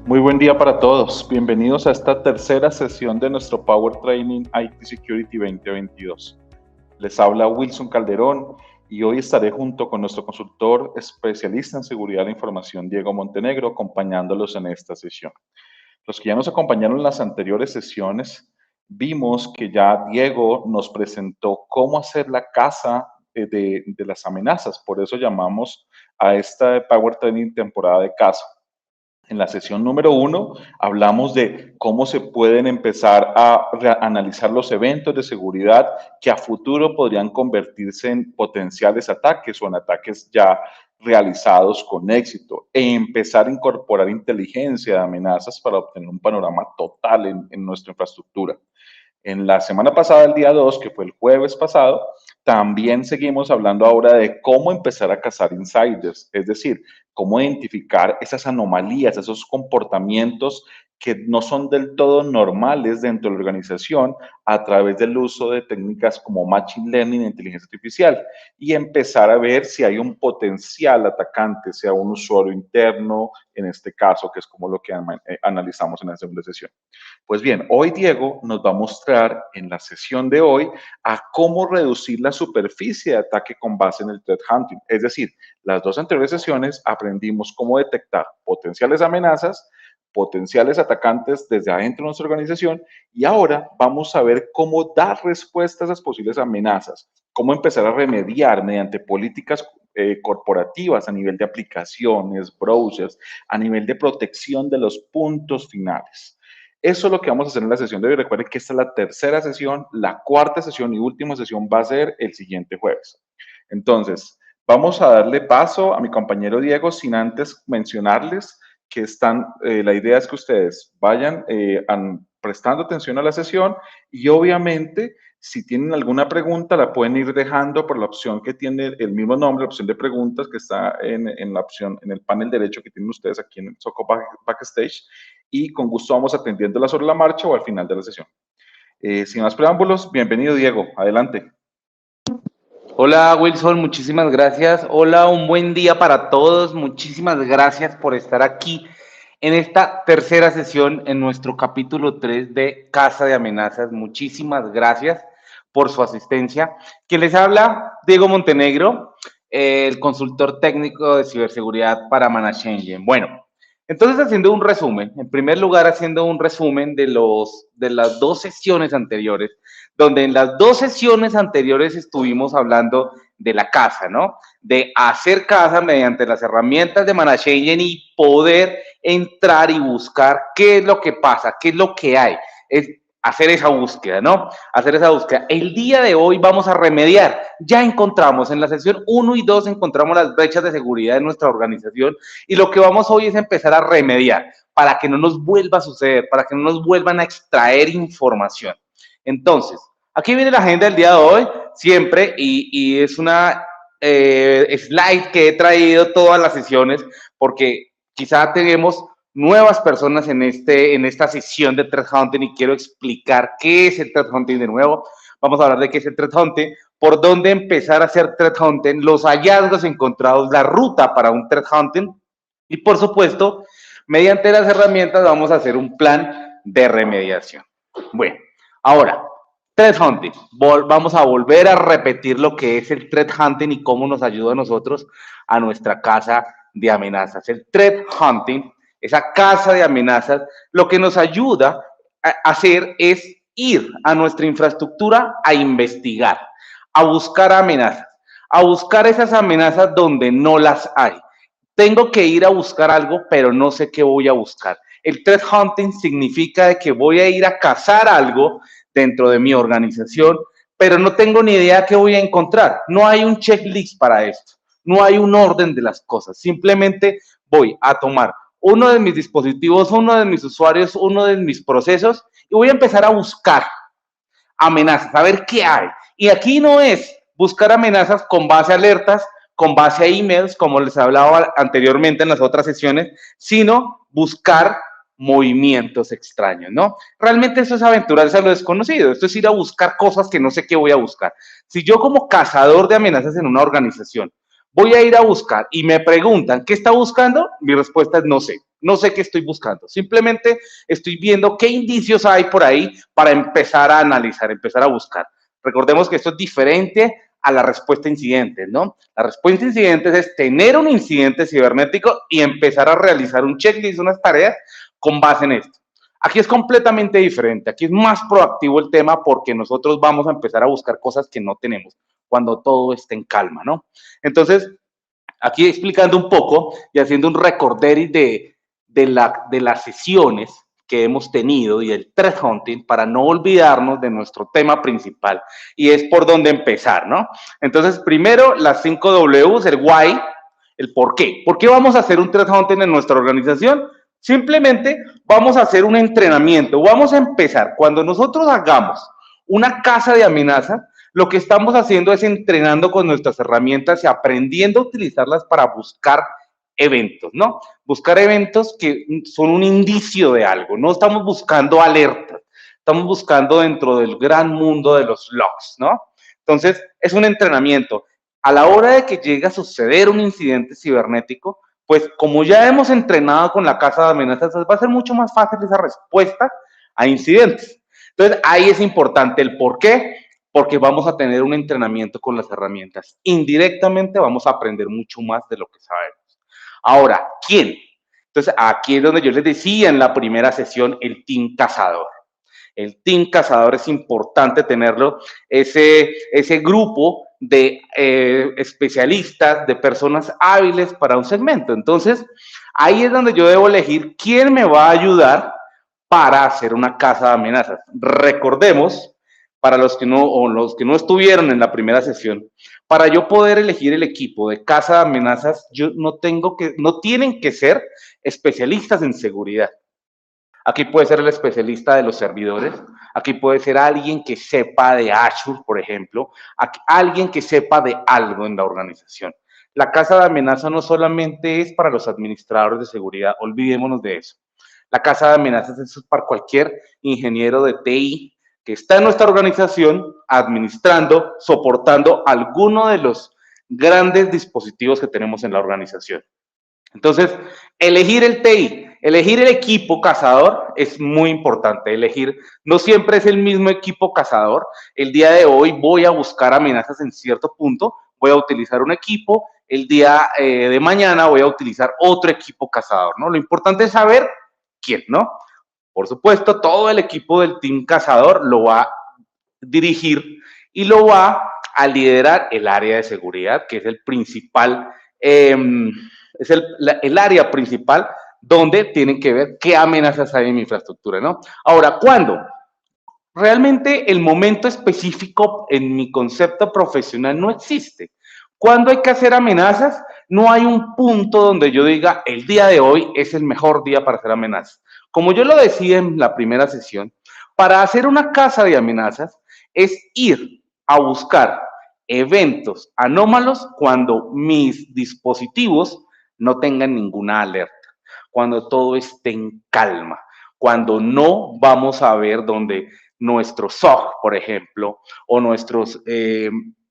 Muy buen día para todos. Bienvenidos a esta tercera sesión de nuestro Power Training IT Security 2022. Les habla Wilson Calderón y hoy estaré junto con nuestro consultor especialista en seguridad de la información, Diego Montenegro, acompañándolos en esta sesión. Los que ya nos acompañaron en las anteriores sesiones, vimos que ya Diego nos presentó cómo hacer la casa de las amenazas. Por eso llamamos a esta Power Training temporada de casa. En la sesión número 1 hablamos de cómo se pueden empezar a analizar los eventos de seguridad que a futuro podrían convertirse en potenciales ataques o en ataques ya realizados con éxito e empezar a incorporar inteligencia de amenazas para obtener un panorama total en nuestra infraestructura. En la semana pasada, el día 2, que fue el jueves pasado, también seguimos hablando ahora de cómo empezar a cazar insiders, es decir, cómo identificar esas anomalías, esos comportamientos que no son del todo normales dentro de la organización a través del uso de técnicas como Machine Learning e inteligencia artificial y empezar a ver si hay un potencial atacante, sea un usuario interno, en este caso, que es como lo que analizamos en la segunda sesión. Pues bien, hoy Diego nos va a mostrar en la sesión de hoy a cómo reducir la superficie de ataque con base en el threat hunting. Es decir, las dos anteriores sesiones aprendimos cómo detectar potenciales amenazas, potenciales atacantes desde adentro de nuestra organización y ahora vamos a ver cómo dar respuesta a esas posibles amenazas, cómo empezar a remediar mediante políticas corporativas a nivel de aplicaciones, browsers, a nivel de protección de los puntos finales. Eso es lo que vamos a hacer en la sesión de hoy. Recuerden que esta es la tercera sesión, la cuarta sesión y última sesión va a ser el siguiente jueves. Entonces, vamos a darle paso a mi compañero Diego sin antes mencionarles que la idea es que ustedes vayan prestando atención a la sesión y obviamente si tienen alguna pregunta la pueden ir dejando por la opción que tiene el mismo nombre, la opción de preguntas que está en la opción, en el panel derecho que tienen ustedes aquí en el Soco Backstage y con gusto vamos atendiéndola sobre la marcha o al final de la sesión. Sin más preámbulos, bienvenido Diego, adelante. Hola Wilson, muchísimas gracias. Hola, un buen día para todos. Muchísimas gracias por estar aquí en esta tercera sesión en nuestro capítulo 3 de Casa de Amenazas. Muchísimas gracias por su asistencia. Quien les habla, Diego Montenegro, el consultor técnico de ciberseguridad para ManageEngine. Bueno, entonces haciendo un resumen, en primer lugar haciendo un resumen de las dos sesiones anteriores, donde en las dos sesiones anteriores estuvimos hablando de la casa, ¿no? De hacer casa mediante las herramientas de ManageEngine y poder entrar y buscar qué es lo que pasa, qué es lo que hay. Es hacer esa búsqueda, ¿no? Hacer esa búsqueda. El día de hoy vamos a remediar. Ya encontramos en la sesión 1 y 2, encontramos las brechas de seguridad de nuestra organización y lo que vamos hoy es empezar a remediar para que no nos vuelva a suceder, para que no nos vuelvan a extraer información. Entonces, aquí viene la agenda del día de hoy, siempre, y es una slide que he traído todas las sesiones, porque quizá tenemos nuevas personas en esta sesión de threat hunting y quiero explicar qué es el threat hunting de nuevo. Vamos a hablar de qué es el threat hunting, por dónde empezar a hacer threat hunting, los hallazgos encontrados, la ruta para un threat hunting y, por supuesto, mediante las herramientas vamos a hacer un plan de remediación. Bueno, ahora, threat hunting. Vamos a volver a repetir lo que es el threat hunting y cómo nos ayuda a nosotros a nuestra casa de amenazas. El threat hunting, esa casa de amenazas, lo que nos ayuda a hacer es ir a nuestra infraestructura a investigar, a buscar amenazas, a buscar esas amenazas donde no las hay. Tengo que ir a buscar algo, pero no sé qué voy a buscar. El threat hunting significa que voy a ir a cazar algo dentro de mi organización, pero no tengo ni idea qué voy a encontrar. No hay un checklist para esto, no hay un orden de las cosas. Simplemente voy a tomar uno de mis dispositivos, uno de mis usuarios, uno de mis procesos y voy a empezar a buscar amenazas, a ver qué hay. Y aquí no es buscar amenazas con base a alertas, con base a emails, como les hablaba anteriormente en las otras sesiones, sino buscar movimientos extraños, ¿no? Realmente eso es aventurarse a lo desconocido, esto es ir a buscar cosas que no sé qué voy a buscar. Si yo como cazador de amenazas en una organización voy a ir a buscar y me preguntan, ¿qué está buscando? Mi respuesta es no sé. No sé qué estoy buscando. Simplemente estoy viendo qué indicios hay por ahí para empezar a analizar, empezar a buscar. Recordemos que esto es diferente a la respuesta a incidentes, ¿no? La respuesta a incidentes es tener un incidente cibernético y empezar a realizar un checklist, unas tareas con base en esto. Aquí es completamente diferente, aquí es más proactivo el tema porque nosotros vamos a empezar a buscar cosas que no tenemos cuando todo esté en calma, ¿no? Entonces, aquí explicando un poco y haciendo un recorderis de las sesiones que hemos tenido y el threat hunting para no olvidarnos de nuestro tema principal y es por dónde empezar, ¿no? Entonces, primero, las 5 Ws, el why, el por qué. ¿Por qué vamos a hacer un threat hunting en nuestra organización? Simplemente vamos a hacer un entrenamiento, vamos a empezar. Cuando nosotros hagamos una casa de amenaza, lo que estamos haciendo es entrenando con nuestras herramientas y aprendiendo a utilizarlas para buscar eventos, ¿no? Buscar eventos que son un indicio de algo, no estamos buscando alertas, estamos buscando dentro del gran mundo de los logs, ¿no? Entonces, es un entrenamiento. A la hora de que llegue a suceder un incidente cibernético, pues como ya hemos entrenado con la casa de amenazas, va a ser mucho más fácil esa respuesta a incidentes. Entonces, ahí es importante el por qué, porque vamos a tener un entrenamiento con las herramientas. Indirectamente vamos a aprender mucho más de lo que sabemos. Ahora, ¿quién? Entonces, aquí es donde yo les decía en la primera sesión, el team cazador. El team cazador es importante tenerlo, ese grupo de especialistas, de personas hábiles para un segmento. Entonces, ahí es donde yo debo elegir quién me va a ayudar para hacer una casa de amenazas. Recordemos, para los que no estuvieron en la primera sesión, para yo poder elegir el equipo de casa de amenazas, no tienen que ser especialistas en seguridad. Aquí puede ser el especialista de los servidores, aquí puede ser alguien que sepa de Azure, por ejemplo, alguien que sepa de algo en la organización. La casa de amenaza no solamente es para los administradores de seguridad, olvidémonos de eso. La casa de amenazas es para cualquier ingeniero de TI que está en nuestra organización administrando, soportando alguno de los grandes dispositivos que tenemos en la organización. Entonces, elegir el TI, elegir el equipo cazador es muy importante. Elegir, no siempre es el mismo equipo cazador. El día de hoy voy a buscar amenazas en cierto punto, voy a utilizar un equipo. El día de mañana voy a utilizar otro equipo cazador, ¿no? Lo importante es saber quién, ¿no? Por supuesto, todo el equipo del team cazador lo va a dirigir y lo va a liderar el área de seguridad, que es el principal, es el área principal donde tienen que ver qué amenazas hay en mi infraestructura, ¿no? Ahora, ¿cuándo? Realmente el momento específico en mi concepto profesional no existe. ¿Cuándo hay que hacer amenazas? No hay un punto donde yo diga, el día de hoy es el mejor día para hacer amenazas. Como yo lo decía en la primera sesión, para hacer una casa de amenazas es ir a buscar eventos anómalos cuando mis dispositivos no tengan ninguna alerta, cuando todo esté en calma, cuando no vamos a ver donde nuestro SOC, por ejemplo, o nuestros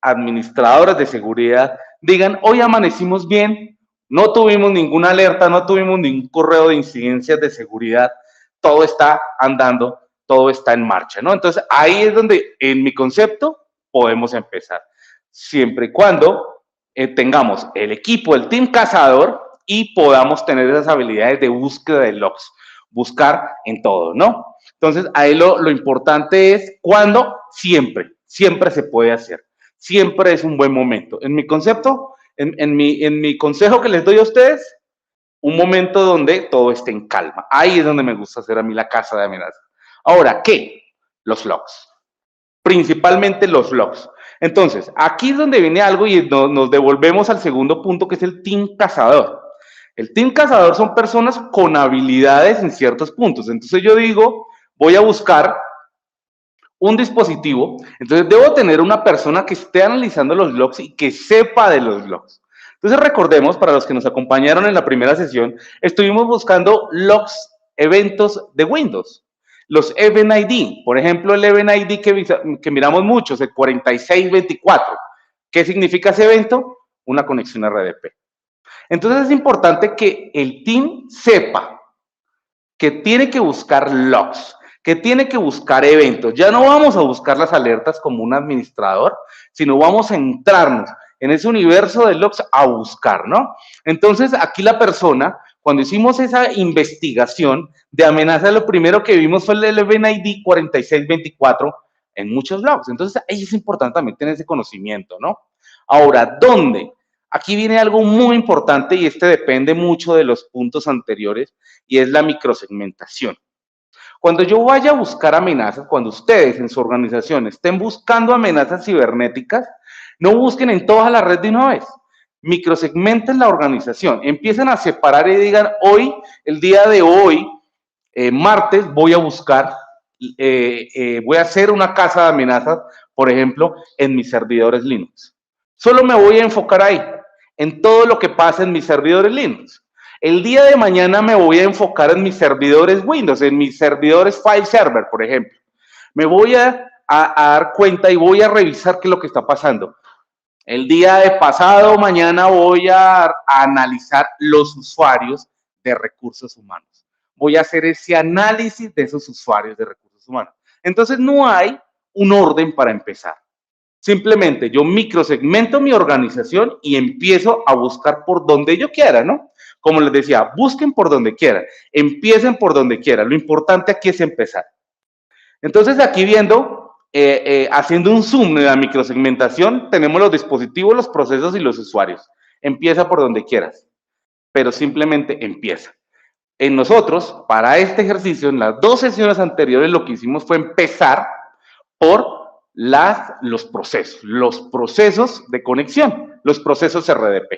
administradores de seguridad digan, hoy amanecimos bien, no tuvimos ninguna alerta, no tuvimos ningún correo de incidencias de seguridad, todo está andando, todo está en marcha, ¿no? Entonces, ahí es donde, en mi concepto, podemos empezar. Siempre y cuando tengamos el equipo, el team cazador, y podamos tener esas habilidades de búsqueda de logs, buscar en todo, ¿no? Entonces, ahí lo importante es cuando siempre se puede hacer. Siempre es un buen momento. En mi concepto, en mi consejo que les doy a ustedes, un momento donde todo esté en calma. Ahí es donde me gusta hacer a mí la casa de amenazas. Ahora, ¿qué? Los logs. Principalmente los logs. Entonces, aquí es donde viene algo y nos devolvemos al segundo punto, que es el team cazador. El team cazador son personas con habilidades en ciertos puntos. Entonces yo digo, voy a buscar un dispositivo, entonces debo tener una persona que esté analizando los logs y que sepa de los logs. Entonces recordemos, para los que nos acompañaron en la primera sesión, estuvimos buscando logs, eventos de Windows. Los Event ID, por ejemplo, el Event ID que miramos muchos, el 4624. ¿Qué significa ese evento? una conexión RDP. Entonces es importante que el team sepa que tiene que buscar logs, que tiene que buscar eventos. Ya no vamos a buscar las alertas como un administrador, sino vamos a entrarnos en ese universo de logs a buscar, ¿no? Entonces, aquí la persona, cuando hicimos esa investigación de amenaza, lo primero que vimos fue el Event ID 4624 en muchos logs. Entonces, ahí es importante también tener ese conocimiento, ¿no? Ahora, ¿dónde? Aquí viene algo muy importante y este depende mucho de los puntos anteriores y es la microsegmentación. Cuando yo vaya a buscar amenazas, cuando ustedes en su organización estén buscando amenazas cibernéticas, no busquen en toda la red de una vez. Microsegmenten la organización, empiecen a separar y digan, hoy, el día de hoy, martes, voy a buscar, voy a hacer una casa de amenazas, por ejemplo, en mis servidores Linux. Solo me voy a enfocar ahí, en todo lo que pasa en mis servidores Linux. El día de mañana me voy a enfocar en mis servidores Windows, en mis servidores file server, por ejemplo. Me voy a dar cuenta y voy a revisar qué es lo que está pasando. El día de pasado, mañana voy a analizar los usuarios de recursos humanos. Voy a hacer ese análisis de esos usuarios de recursos humanos. Entonces, no hay un orden para empezar. Simplemente yo microsegmento mi organización y empiezo a buscar por donde yo quiera, ¿no? Como les decía, busquen por donde quieran, empiecen por donde quieran. Lo importante aquí es empezar. Entonces, aquí viendo, haciendo un zoom de la microsegmentación, tenemos los dispositivos, los procesos y los usuarios. Empieza por donde quieras, pero simplemente empieza. En nosotros, para este ejercicio, en las 2 sesiones anteriores, lo que hicimos fue empezar por los procesos de conexión, los procesos RDP.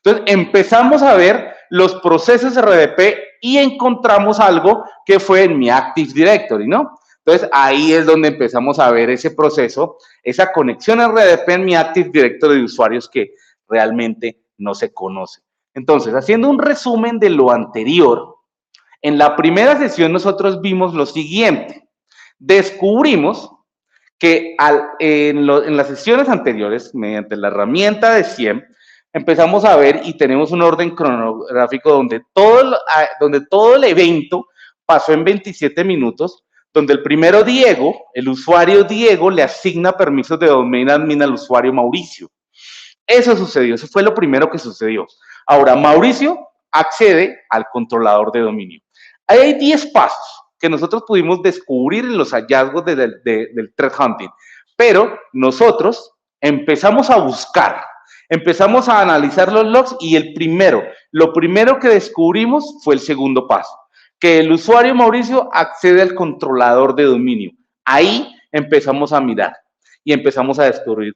Entonces, empezamos a ver los procesos RDP y encontramos algo que fue en mi Active Directory, ¿no? Entonces, ahí es donde empezamos a ver ese proceso, esa conexión RDP en mi Active Directory de usuarios que realmente no se conoce. Entonces, haciendo un resumen de lo anterior, en la primera sesión nosotros vimos lo siguiente. Descubrimos que en las sesiones anteriores, mediante la herramienta de SIEM, empezamos a ver y tenemos un orden cronográfico donde todo el evento pasó en 27 minutos, donde el primero Diego, el usuario Diego, le asigna permisos de domain admin al usuario Mauricio. Eso sucedió, eso fue lo primero que sucedió. Ahora, Mauricio accede al controlador de dominio. Ahí hay 10 pasos que nosotros pudimos descubrir en los hallazgos del threat hunting, pero nosotros empezamos a buscar, empezamos a analizar los logs y lo primero que descubrimos fue el segundo paso, que el usuario Mauricio accede al controlador de dominio. Ahí empezamos a mirar y empezamos a descubrir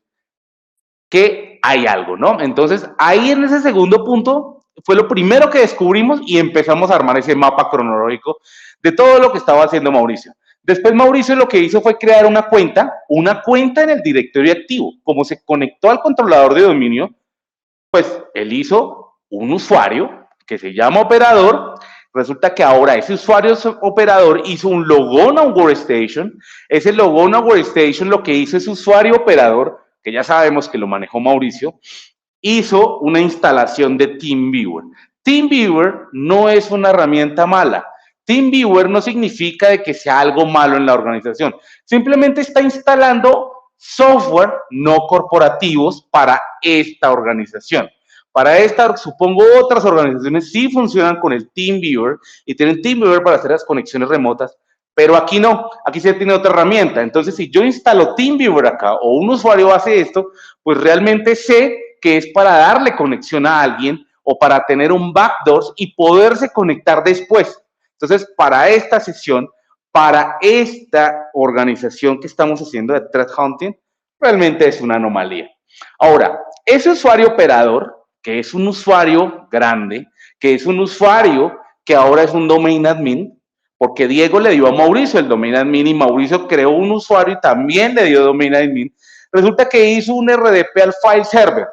que hay algo, ¿no? Entonces, ahí en ese segundo punto fue lo primero que descubrimos y empezamos a armar ese mapa cronológico de todo lo que estaba haciendo Mauricio. Después Mauricio lo que hizo fue crear una cuenta en el directorio activo. Como se conectó al controlador de dominio, pues él hizo un usuario que se llama operador. Resulta que ahora ese usuario operador hizo un logon a un workstation. Ese logon a workstation lo que hizo ese usuario operador, que ya sabemos que lo manejó Mauricio, hizo una instalación de TeamViewer. TeamViewer no es una herramienta mala. TeamViewer no significa de que sea algo malo en la organización. Simplemente está instalando software no corporativos para esta organización. Para esta, supongo otras organizaciones sí funcionan con el TeamViewer y tienen TeamViewer para hacer las conexiones remotas, pero aquí no, aquí se tiene otra herramienta. Entonces, si yo instalo TeamViewer acá o un usuario hace esto, pues realmente sé que es para darle conexión a alguien o para tener un backdoor y poderse conectar después. Entonces, para esta sesión, para esta organización que estamos haciendo de threat hunting, realmente es una anomalía. Ahora, ese usuario operador, que es un usuario grande, que es un usuario que ahora es un domain admin, porque Diego le dio a Mauricio el domain admin y Mauricio creó un usuario y también le dio domain admin, resulta que hizo un RDP al file server.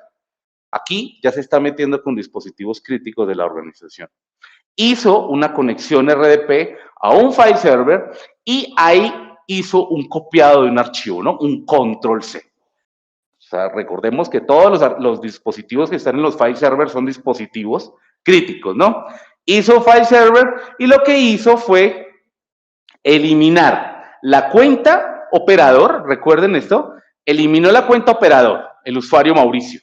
Aquí ya se está metiendo con dispositivos críticos de la organización. Hizo una conexión RDP a un file server y ahí hizo un copiado de un archivo, ¿no? Un control C. sea, recordemos que todos los dispositivos que están en los file servers son dispositivos críticos, ¿no? Hizo file server y lo que hizo fue eliminar la cuenta operador, recuerden esto, eliminó la cuenta operador, el usuario Mauricio,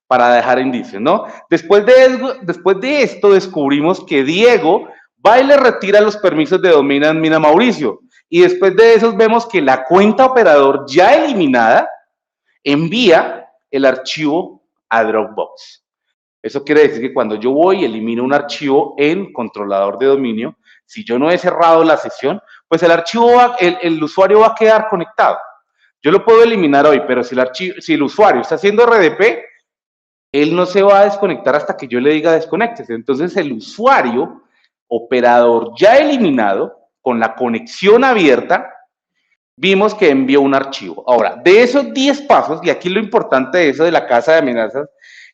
para dejar indicios, ¿no? Después de esto descubrimos que Diego va y le retira los permisos de dominio admin a Mauricio. Y después de eso vemos que la cuenta operador ya eliminada envía el archivo a Dropbox. Eso quiere decir que cuando yo voy y elimino un archivo en controlador de dominio, si yo no he cerrado la sesión, pues el archivo, el usuario va a quedar conectado. Yo lo puedo eliminar hoy, pero si el usuario está haciendo RDP, él no se va a desconectar hasta que yo le diga desconéctese. Entonces el usuario operador ya eliminado, con la conexión abierta, vimos que envió un archivo. Ahora, de esos 10 pasos, y aquí lo importante de eso de la casa de amenazas,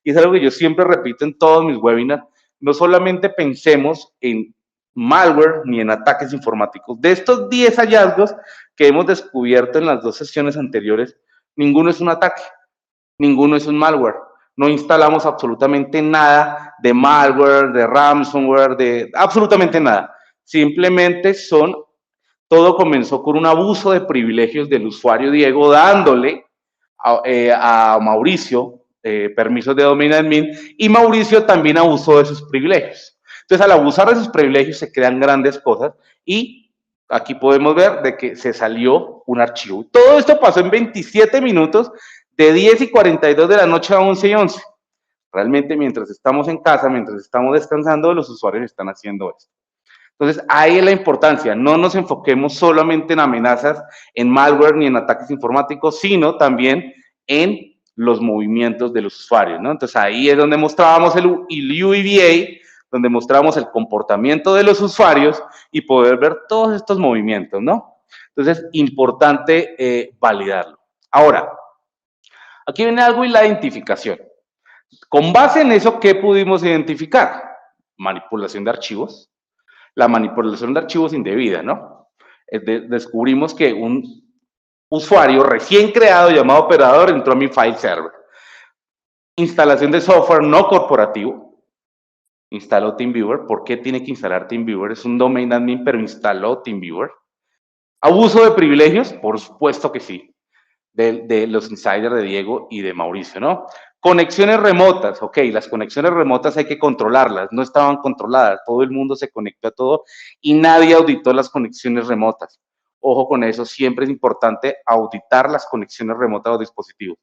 y es algo que yo siempre repito en todos mis webinars, no solamente pensemos en malware ni en ataques informáticos. De estos 10 hallazgos que hemos descubierto en las 2 sesiones anteriores, ninguno es un ataque, ninguno es un malware. No instalamos absolutamente nada de malware, de ransomware, de absolutamente nada. Simplemente todo comenzó con un abuso de privilegios del usuario Diego, dándole a Mauricio permisos de dominio admin, y Mauricio también abusó de sus privilegios. Entonces, al abusar de sus privilegios se crean grandes cosas, y aquí podemos ver de que se salió un archivo. Todo esto pasó en 27 minutos, de 10:42 de la noche a 11:11. Realmente, mientras estamos en casa, mientras estamos descansando, los usuarios están haciendo esto. Entonces, ahí es la importancia. No nos enfoquemos solamente en amenazas, en malware ni en ataques informáticos, sino también en los movimientos de los usuarios, ¿no? Entonces, ahí es donde mostrábamos el UEBA, donde mostramos el comportamiento de los usuarios y poder ver todos estos movimientos, ¿no? Entonces, importante validarlo. Ahora, aquí viene algo y la identificación. Con base en eso, ¿qué pudimos identificar? Manipulación de archivos. La manipulación de archivos indebida, ¿no? Descubrimos que un usuario recién creado llamado operador entró a mi file server. Instalación de software no corporativo. Instaló TeamViewer. ¿Por qué tiene que instalar TeamViewer? Es un domain admin, pero instaló TeamViewer. Abuso de privilegios, por supuesto que sí, de los insiders de Diego y de Mauricio, ¿no? Conexiones remotas, ok, las conexiones remotas hay que controlarlas, no estaban controladas, todo el mundo se conectó a todo y nadie auditó las conexiones remotas. Ojo con eso, siempre es importante auditar las conexiones remotas a los dispositivos.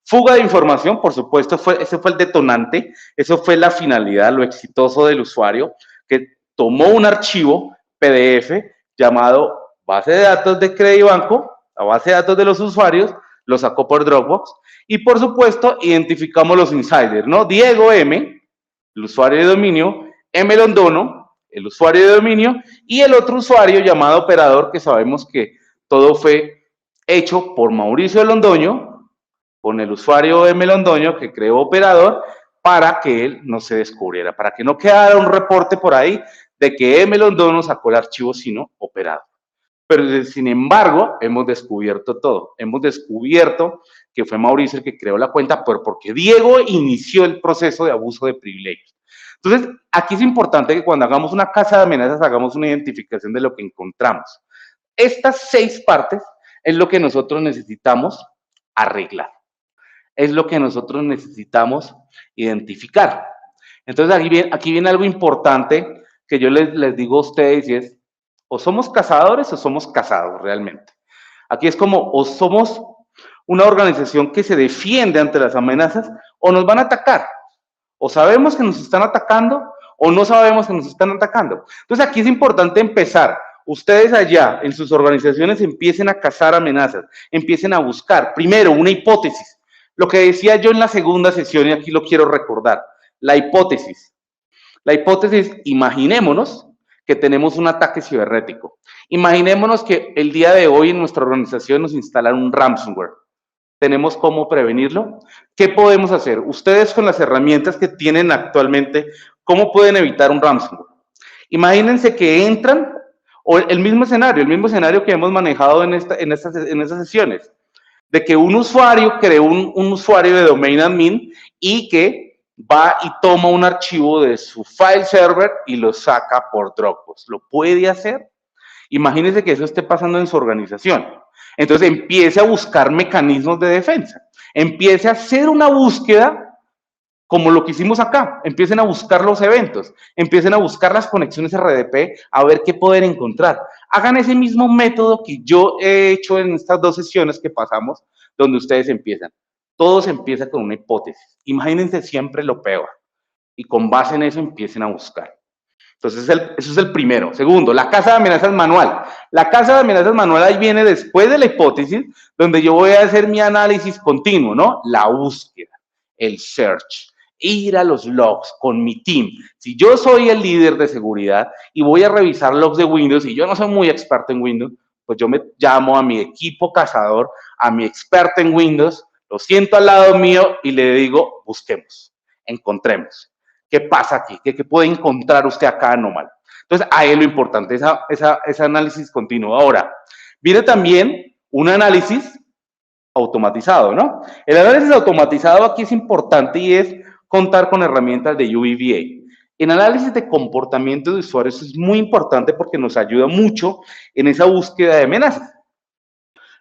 Fuga de información, por supuesto, ese fue el detonante, eso fue la finalidad, lo exitoso del usuario, que tomó un archivo PDF llamado base de datos de Credibanco, la base de datos de los usuarios, lo sacó por Dropbox, y por supuesto identificamos los insiders, ¿no? Diego M, el usuario de dominio, M Londono, el usuario de dominio, y el otro usuario llamado operador, que sabemos que todo fue hecho por Mauricio Londoño, con el usuario M Londoño que creó operador, para que él no se descubriera, para que no quedara un reporte por ahí de que M Londono sacó el archivo sino operador. Pero, sin embargo, hemos descubierto todo. Hemos descubierto que fue Mauricio el que creó la cuenta, pero porque Diego inició el proceso de abuso de privilegios. Entonces, aquí es importante que cuando hagamos una casa de amenazas, hagamos una identificación de lo que encontramos. Estas 6 partes es lo que nosotros necesitamos arreglar. Es lo que nosotros necesitamos identificar. Entonces, aquí viene algo importante que yo les digo a ustedes, y es: o somos cazadores o somos cazados realmente. Aquí es como, o somos una organización que se defiende ante las amenazas, o nos van a atacar. O sabemos que nos están atacando, o no sabemos que nos están atacando. Entonces, aquí es importante empezar. Ustedes allá, en sus organizaciones, empiecen a cazar amenazas, empiecen a buscar, primero, una hipótesis. Lo que decía yo en la segunda sesión, y aquí lo quiero recordar, la hipótesis. La hipótesis, imaginémonos que tenemos un ataque cibernético. Imaginémonos que el día de hoy en nuestra organización nos instalaron un ransomware. ¿Tenemos cómo prevenirlo? ¿Qué podemos hacer? Ustedes, con las herramientas que tienen actualmente, ¿cómo pueden evitar un ransomware? Imagínense que entran, o el mismo escenario que hemos manejado en estas sesiones. de que un usuario creó un usuario de domain admin y que va y toma un archivo de su file server y lo saca por Dropbox. ¿Lo puede hacer? Imagínense que eso esté pasando en su organización. Entonces empiece a buscar mecanismos de defensa. Empiece a hacer una búsqueda como lo que hicimos acá. Empiecen a buscar los eventos, empiecen a buscar las conexiones RDP, a ver qué pueden encontrar. Hagan ese mismo método que yo he hecho en estas 2 sesiones que pasamos, donde ustedes empiezan. Todo se empieza con una hipótesis. Imagínense siempre lo peor y con base en eso empiecen a buscar. Entonces, eso es el primero. Segundo, la casa de amenazas manual. La casa de amenazas manual ahí viene después de la hipótesis, donde yo voy a hacer mi análisis continuo, ¿no? La búsqueda, el search, ir a los logs con mi team. Si yo soy el líder de seguridad y voy a revisar logs de Windows y yo no soy muy experto en Windows, pues yo me llamo a mi equipo cazador, a mi experto en Windows, lo siento al lado mío y le digo, busquemos, encontremos. ¿Qué pasa aquí? ¿Qué puede encontrar usted acá anómalo? Entonces, ahí es lo importante, ese análisis continuo. Ahora, viene también un análisis automatizado, ¿no? El análisis automatizado aquí es importante y es contar con herramientas de UEBA. En análisis de comportamiento de usuarios es muy importante porque nos ayuda mucho en esa búsqueda de amenazas.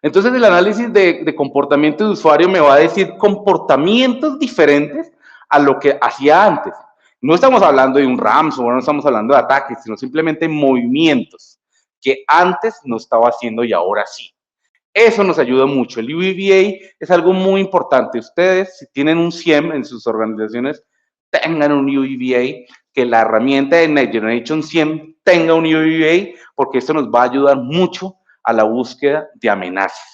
Entonces, el análisis de comportamiento de usuario me va a decir comportamientos diferentes a lo que hacía antes. No estamos hablando de un ransomware, no estamos hablando de ataques, sino simplemente movimientos que antes no estaba haciendo y ahora sí. Eso nos ayuda mucho. El UEBA es algo muy importante. Ustedes, si tienen un CIEM en sus organizaciones, tengan un UEBA, que la herramienta de Next Generation CIEM tenga un UEBA, porque esto nos va a ayudar mucho a la búsqueda de amenazas.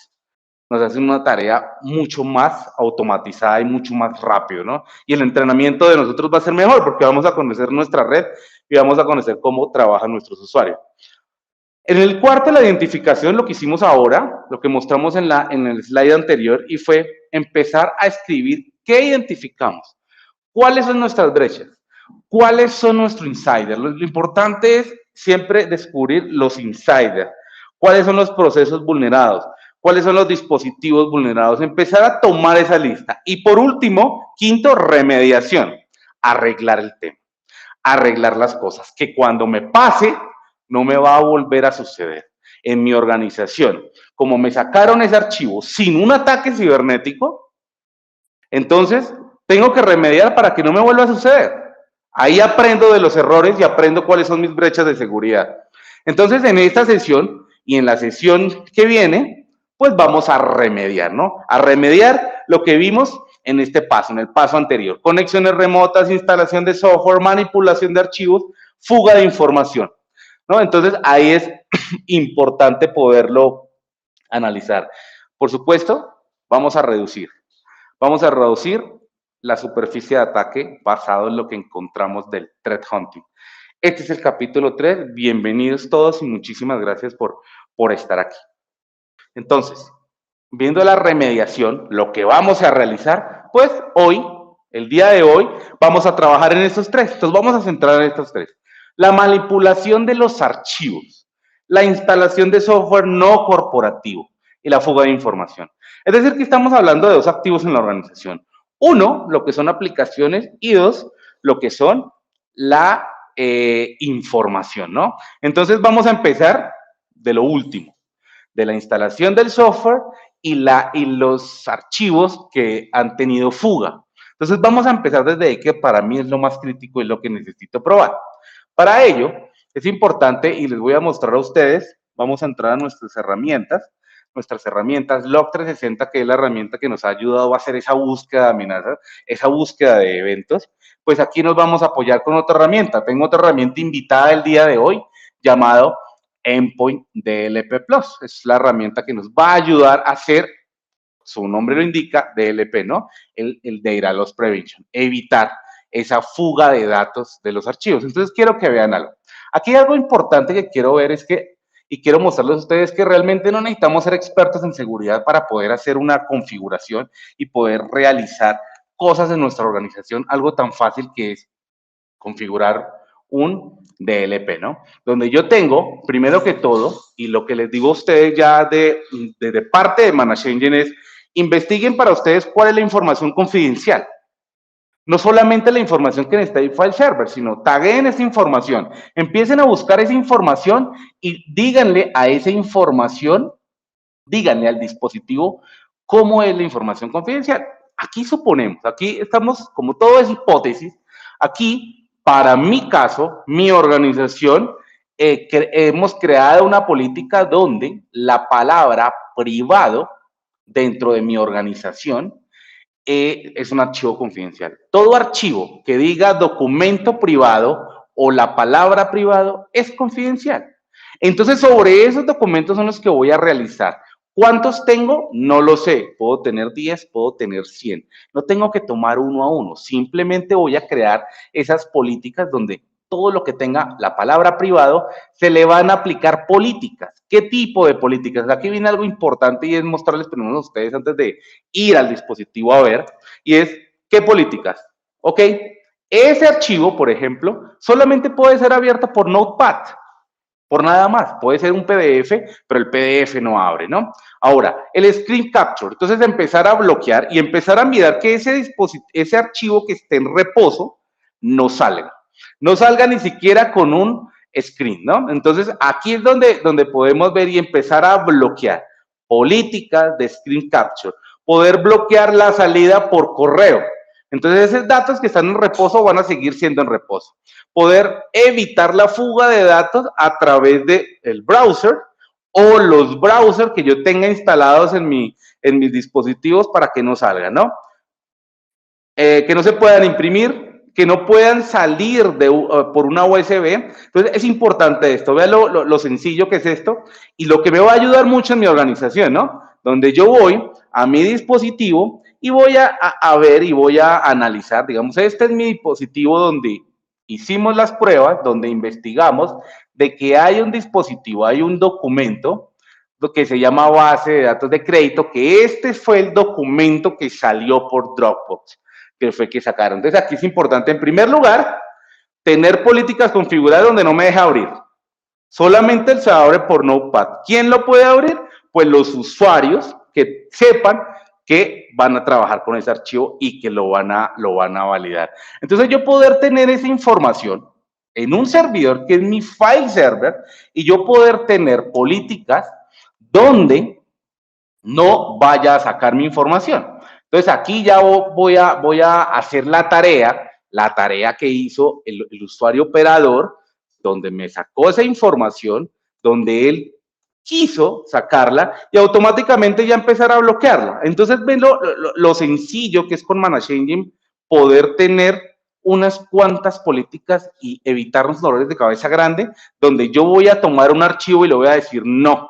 Nos hace una tarea mucho más automatizada y mucho más rápido, ¿no? Y el entrenamiento de nosotros va a ser mejor porque vamos a conocer nuestra red y vamos a conocer cómo trabajan nuestros usuarios. En el cuarto, la identificación, lo que hicimos ahora, lo que mostramos en el slide anterior, y fue empezar a escribir qué identificamos, cuáles son nuestras brechas, cuáles son nuestros insiders. Lo importante es siempre descubrir los insiders, cuáles son los procesos vulnerados, cuáles son los dispositivos vulnerados, empezar a tomar esa lista. Y por último, quinto, remediación, arreglar el tema, arreglar las cosas, que cuando me pase, no me va a volver a suceder. En mi organización, como me sacaron ese archivo sin un ataque cibernético, entonces tengo que remediar para que no me vuelva a suceder. Ahí aprendo de los errores y aprendo cuáles son mis brechas de seguridad. Entonces, en esta sesión y en la sesión que viene, pues vamos a remediar, ¿no? A remediar lo que vimos en este paso, en el paso anterior. Conexiones remotas, instalación de software, manipulación de archivos, fuga de información, ¿no? Entonces, ahí es importante poderlo analizar. Por supuesto, vamos a reducir la superficie de ataque basado en lo que encontramos del threat hunting. Este es el capítulo 3. Bienvenidos todos y muchísimas gracias por estar aquí. Entonces, viendo la remediación, lo que vamos a realizar, pues hoy, el día de hoy, vamos a trabajar en estos 3. Entonces, vamos a centrar en estos 3. La manipulación de los archivos, la instalación de software no corporativo y la fuga de información. Es decir, que estamos hablando de 2 activos en la organización. 1, lo que son aplicaciones, y 2, lo que son la información, ¿no? Entonces vamos a empezar de lo último, de la instalación del software y los archivos que han tenido fuga. Entonces vamos a empezar desde ahí, que para mí es lo más crítico y lo que necesito probar. Para ello, es importante, y les voy a mostrar a ustedes, vamos a entrar a nuestras herramientas Log360, que es la herramienta que nos ha ayudado a hacer esa búsqueda de amenazas, esa búsqueda de eventos. Pues aquí nos vamos a apoyar con otra herramienta. Tengo otra herramienta invitada el día de hoy, llamado Endpoint DLP Plus. Es la herramienta que nos va a ayudar a hacer, su nombre lo indica, DLP, ¿no? El Data Loss Prevention, evitar esa fuga de datos de los archivos. Entonces, quiero que vean algo. Aquí hay algo importante que quiero ver, y quiero mostrarles a ustedes que realmente no necesitamos ser expertos en seguridad para poder hacer una configuración y poder realizar cosas en nuestra organización, algo tan fácil que es configurar un DLP, ¿no? Donde yo tengo, primero que todo, y lo que les digo a ustedes ya de parte de Manage Engine es, investiguen para ustedes cuál es la información confidencial. No solamente la información que está en file server, sino tagueen esa información. Empiecen a buscar esa información y díganle a esa información, díganle al dispositivo cómo es la información confidencial. Aquí suponemos, aquí estamos, como todo es hipótesis, aquí, para mi caso, mi organización, hemos creado una política donde la palabra privado dentro de mi organización es un archivo confidencial. Todo archivo que diga documento privado o la palabra privado es confidencial. Entonces, sobre esos documentos son los que voy a realizar. ¿Cuántos tengo? No lo sé. Puedo tener 10, puedo tener 100. No tengo que tomar uno a uno. Simplemente voy a crear esas políticas donde todo lo que tenga la palabra privado se le van a aplicar políticas. ¿Qué tipo de políticas? Aquí viene algo importante y es mostrarles primero a ustedes antes de ir al dispositivo a ver, y es ¿qué políticas? ¿Ok? Ese archivo, por ejemplo, solamente puede ser abierto por Notepad. Por nada más, puede ser un PDF, pero el PDF no abre, ¿no? Ahora, el screen capture, entonces empezar a bloquear y empezar a mirar que ese archivo que esté en reposo no salga. No salga ni siquiera con un screen, ¿no? Entonces, aquí es donde podemos ver y empezar a bloquear políticas de screen capture, poder bloquear la salida por correo. Entonces, esos datos que están en reposo van a seguir siendo en reposo. Poder evitar la fuga de datos a través del browser o los browsers que yo tenga instalados en mis dispositivos para que no salgan, ¿no? Que no se puedan imprimir, que no puedan salir por una USB. Entonces, es importante esto. Vean lo sencillo que es esto y lo que me va a ayudar mucho en mi organización, ¿no? Donde yo voy a mi dispositivo y voy a ver y voy a analizar, digamos, este es mi dispositivo donde hicimos las pruebas, donde investigamos de que hay un dispositivo, hay un documento, lo que se llama base de datos de crédito, que este fue el documento que salió por Dropbox, que fue que sacaron. Entonces, aquí es importante, en primer lugar, tener políticas configuradas donde no me deja abrir. Solamente se abre por Notepad. ¿Quién lo puede abrir? Pues los usuarios que sepan que van a trabajar con ese archivo y que lo van a validar. Entonces, yo poder tener esa información en un servidor que es mi file server y yo poder tener políticas donde no vaya a sacar mi información. Entonces, aquí ya voy a hacer la tarea que hizo el usuario operador, donde me sacó esa información, donde él quiso sacarla y automáticamente ya empezar a bloquearla. Entonces, ven lo sencillo que es con ManageEngine poder tener unas cuantas políticas y evitarnos dolores de cabeza grande, donde yo voy a tomar un archivo y le voy a decir, no,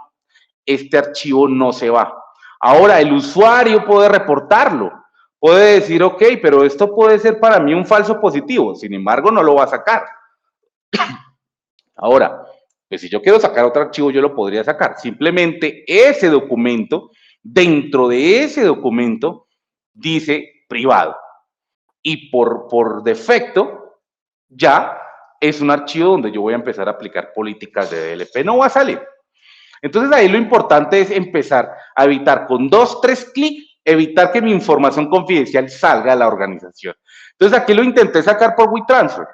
este archivo no se va. Ahora, el usuario puede reportarlo, puede decir, ok, pero esto puede ser para mí un falso positivo, sin embargo, no lo va a sacar. Ahora, pues si yo quiero sacar otro archivo, yo lo podría sacar. Simplemente ese documento, dentro de ese documento, dice privado. Y por defecto, ya es un archivo donde yo voy a empezar a aplicar políticas de DLP. No va a salir. Entonces, ahí lo importante es empezar a evitar con 2, 3 clics, evitar que mi información confidencial salga a la organización. Entonces, aquí lo intenté sacar por WeTransfer,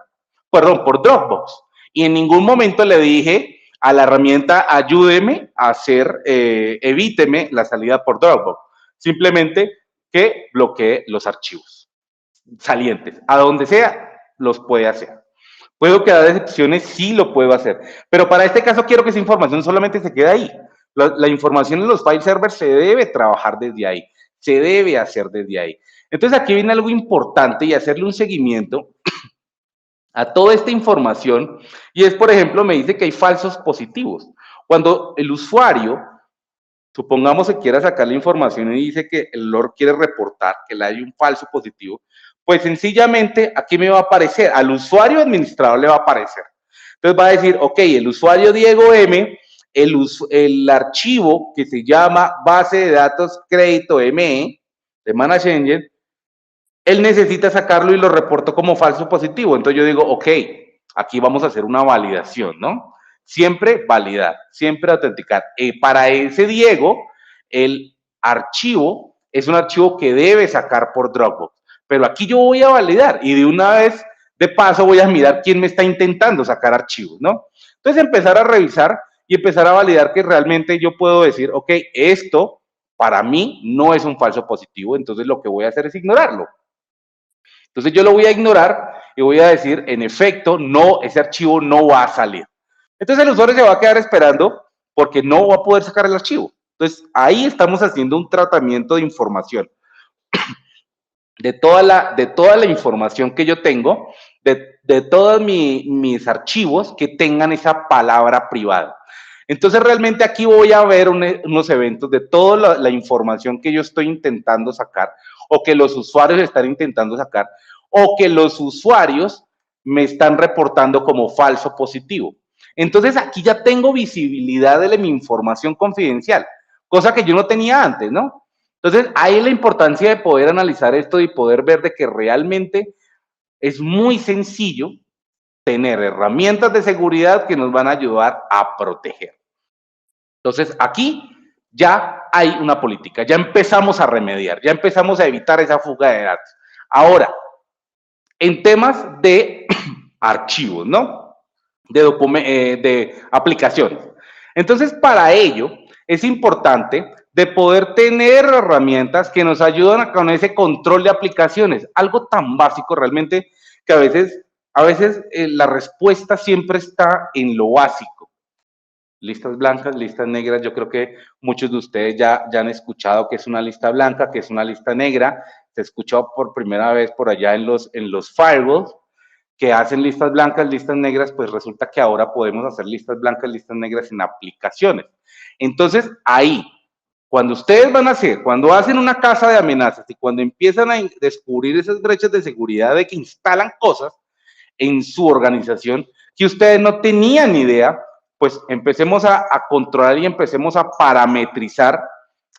perdón, por Dropbox. Y en ningún momento le dije a la herramienta, ayúdeme a hacer, evíteme la salida por Dropbox. Simplemente que bloquee los archivos salientes. A donde sea, los puede hacer. ¿Puedo quedar excepciones? Sí lo puedo hacer. Pero para este caso quiero que esa información solamente se quede ahí. La información en los file servers se debe trabajar desde ahí. Se debe hacer desde ahí. Entonces aquí viene algo importante y hacerle un seguimiento a toda esta información. Y es, por ejemplo, me dice que hay falsos positivos. Cuando el usuario, supongamos que quiera sacar la información y dice que el LOR quiere reportar que le hay un falso positivo, pues sencillamente aquí me va a aparecer, al usuario administrador le va a aparecer. Entonces va a decir, ok, el usuario Diego M, el archivo que se llama base de datos crédito ME de ManageEngine, él necesita sacarlo y lo reportó como falso positivo. Entonces yo digo, ok, aquí vamos a hacer una validación, ¿no? Siempre validar, siempre autenticar. Para ese Diego, el archivo es un archivo que debe sacar por Dropbox. Pero aquí yo voy a validar y de una vez, de paso, voy a mirar quién me está intentando sacar archivos, ¿no? Entonces empezar a revisar y empezar a validar que realmente yo puedo decir, ok, esto para mí no es un falso positivo, entonces lo que voy a hacer es ignorarlo. Entonces yo lo voy a ignorar y voy a decir, en efecto, no, ese archivo no va a salir. Entonces el usuario se va a quedar esperando porque no va a poder sacar el archivo. Entonces ahí estamos haciendo un tratamiento de información. De toda la información que yo tengo, de todos mis archivos que tengan esa palabra privada. Entonces realmente aquí voy a ver unos eventos de toda la información que yo estoy intentando sacar o que los usuarios están intentando sacar o que los usuarios me están reportando como falso positivo. Entonces aquí ya tengo visibilidad de mi información confidencial, cosa que yo no tenía antes, ¿no? Entonces ahí la importancia de poder analizar esto y poder ver de que realmente es muy sencillo tener herramientas de seguridad que nos van a ayudar a proteger. Entonces, aquí ya hay una política, ya empezamos a remediar, ya empezamos a evitar esa fuga de datos. Ahora, en temas de archivos, ¿no? De aplicaciones. Entonces, para ello, es importante de poder tener herramientas que nos ayudan con ese control de aplicaciones. Algo tan básico realmente que a veces la respuesta siempre está en lo básico. Listas blancas, listas negras, yo creo que muchos de ustedes ya han escuchado que es una lista blanca, que es una lista negra. Se escuchó por primera vez por allá en los firewalls que hacen listas blancas, listas negras, pues resulta que ahora podemos hacer listas blancas, listas negras en aplicaciones. Entonces, ahí, cuando ustedes van a hacer, cuando hacen una casa de amenazas y cuando empiezan a descubrir esas brechas de seguridad de que instalan cosas en su organización que ustedes no tenían ni idea, pues empecemos a controlar y empecemos a parametrizar,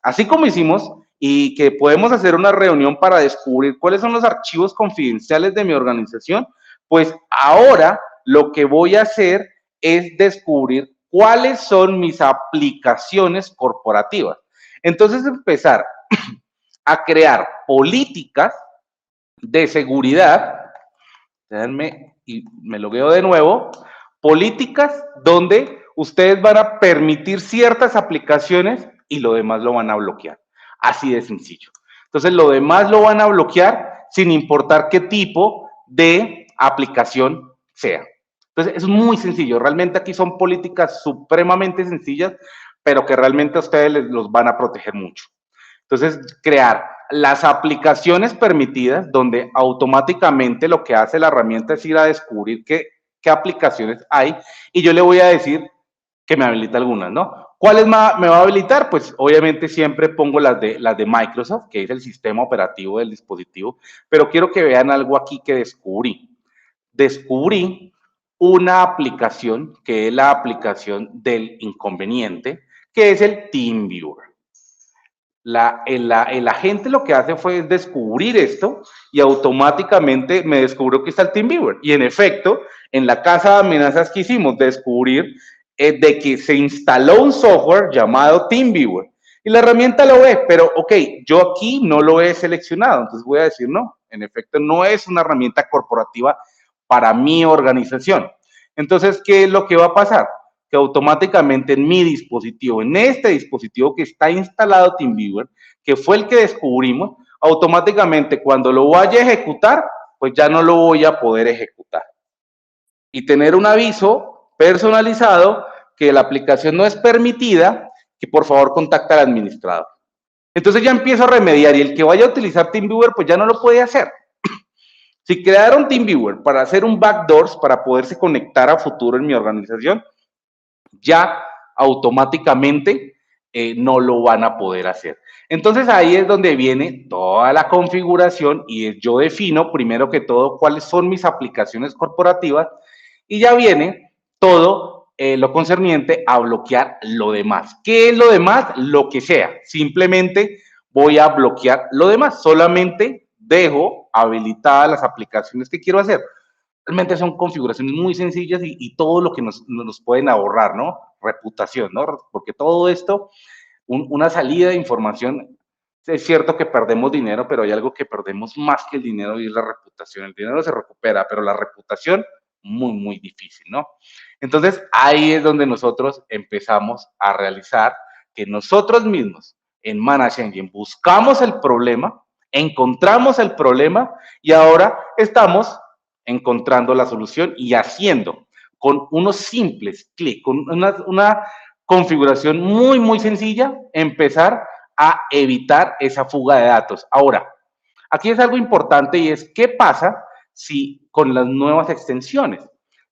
así como hicimos, y que podemos hacer una reunión para descubrir cuáles son los archivos confidenciales de mi organización, pues ahora lo que voy a hacer es descubrir cuáles son mis aplicaciones corporativas. Entonces empezar a crear políticas de seguridad, déjenme y me logueo de nuevo, políticas donde ustedes van a permitir ciertas aplicaciones y lo demás lo van a bloquear. Así de sencillo. Entonces, lo demás lo van a bloquear sin importar qué tipo de aplicación sea. Entonces, es muy sencillo. Realmente aquí son políticas supremamente sencillas, pero que realmente a ustedes los van a proteger mucho. Entonces, crear las aplicaciones permitidas, donde automáticamente lo que hace la herramienta es ir a descubrir qué aplicaciones hay y yo le voy a decir que me habilita algunas, ¿no? ¿Cuáles me va a habilitar? Pues obviamente siempre pongo las de Microsoft, que es el sistema operativo del dispositivo, pero quiero que vean algo aquí que descubrí. Descubrí una aplicación que es la aplicación del inconveniente, que es el TeamViewer. El agente lo que hace fue descubrir esto y automáticamente me descubrió que está el TeamViewer. Y en efecto, en la casa de amenazas que hicimos, descubrir de que se instaló un software llamado TeamViewer. Y la herramienta lo ve, pero ok, yo aquí no lo he seleccionado, entonces voy a decir no, en efecto no es una herramienta corporativa para mi organización. Entonces, ¿qué es lo que va a pasar? Que automáticamente en mi dispositivo, en este dispositivo que está instalado TeamViewer, que fue el que descubrimos, automáticamente cuando lo vaya a ejecutar, pues ya no lo voy a poder ejecutar. Y tener un aviso personalizado que la aplicación no es permitida, que por favor contacte al administrador. Entonces ya empiezo a remediar y el que vaya a utilizar TeamViewer, pues ya no lo puede hacer. Si crearon TeamViewer para hacer un backdoors, para poderse conectar a futuro en mi organización, ya automáticamente no lo van a poder hacer. Entonces ahí es donde viene toda la configuración y yo defino primero que todo cuáles son mis aplicaciones corporativas y ya viene todo lo concerniente a bloquear lo demás. ¿Qué es lo demás? Lo que sea. Simplemente voy a bloquear lo demás. Solamente dejo habilitadas las aplicaciones que quiero hacer. Realmente son configuraciones muy sencillas y todo lo que nos pueden ahorrar, ¿no? Reputación, ¿no? Porque todo esto, una salida de información Es cierto que perdemos dinero, pero hay algo que perdemos más que el dinero y es la reputación. El dinero se recupera, pero la reputación muy, muy difícil, ¿no? Entonces, ahí es donde nosotros empezamos a realizar que nosotros mismos en Manage Engine buscamos el problema, encontramos el problema y ahora estamos encontrando la solución y haciendo con unos simples clics, con una configuración muy, muy sencilla, empezar a evitar esa fuga de datos. Ahora, aquí es algo importante y es, ¿qué pasa si con las nuevas extensiones?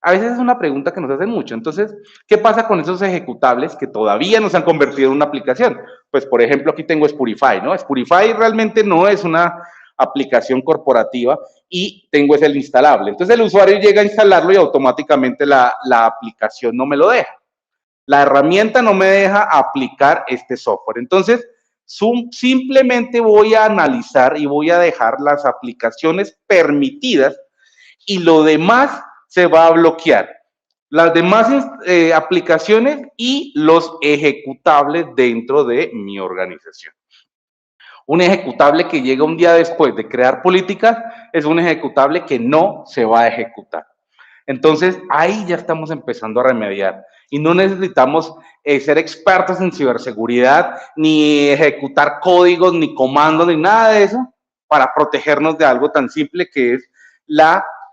A veces es una pregunta que nos hacen mucho. Entonces, ¿qué pasa con esos ejecutables que todavía no se han convertido en una aplicación? Pues, por ejemplo, aquí tengo Spotify, ¿no? Spotify realmente no es una aplicación corporativa y tengo ese instalable. Entonces, el usuario llega a instalarlo y automáticamente la aplicación no me lo deja. La herramienta no me deja aplicar este software. Entonces, simplemente voy a analizar y voy a dejar las aplicaciones permitidas y lo demás se va a bloquear. Las demás aplicaciones y los ejecutables dentro de mi organización. Un ejecutable que llega un día después de crear políticas es un ejecutable que no se va a ejecutar. Entonces, ahí ya estamos empezando a remediar. Y no necesitamos ser expertos en ciberseguridad, ni ejecutar códigos, ni comandos, ni nada de eso, para protegernos de algo tan simple que es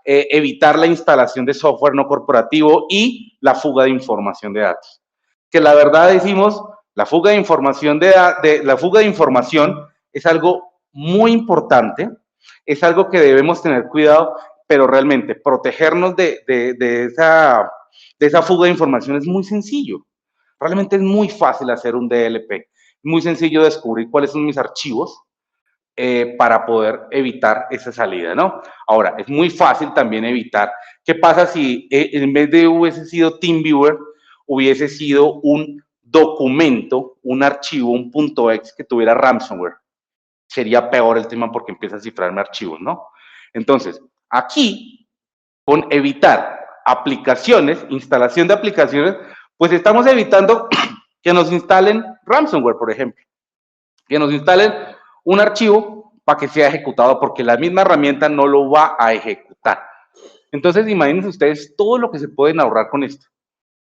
evitar la instalación de software no corporativo y la fuga de información de datos. Que la verdad decimos, la fuga de información la fuga de información es algo muy importante, es algo que debemos tener cuidado, pero realmente protegernos de esa fuga de información es muy sencillo. Realmente es muy fácil hacer un DLP, muy sencillo descubrir cuáles son mis archivos para poder evitar esa salida, ¿no? Ahora, es muy fácil también evitar. ¿Qué pasa si en vez de hubiese sido TeamViewer, hubiese sido un documento, un archivo, un .exe que tuviera ransomware? Sería peor el tema porque empieza a cifrarme archivos, ¿no? Entonces, aquí, con evitar aplicaciones, instalación de aplicaciones, pues estamos evitando que nos instalen ransomware, por ejemplo. Que nos instalen un archivo para que sea ejecutado porque la misma herramienta no lo va a ejecutar. Entonces, imagínense ustedes todo lo que se pueden ahorrar con esto.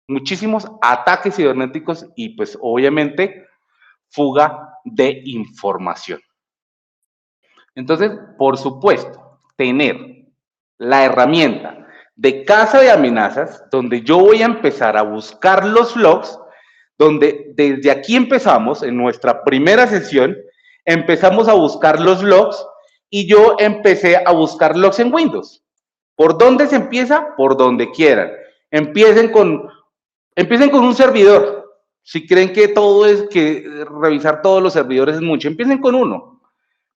Muchísimos ataques cibernéticos y pues obviamente fuga de información. Entonces, por supuesto, tener la herramienta de casa de amenazas, donde yo voy a empezar a buscar los logs, donde desde aquí empezamos, en nuestra primera sesión, empezamos a buscar los logs y yo empecé a buscar logs en Windows. ¿Por dónde se empieza? Por donde quieran. Empiecen con un servidor. Si creen que todo es que revisar todos los servidores es mucho, empiecen con uno,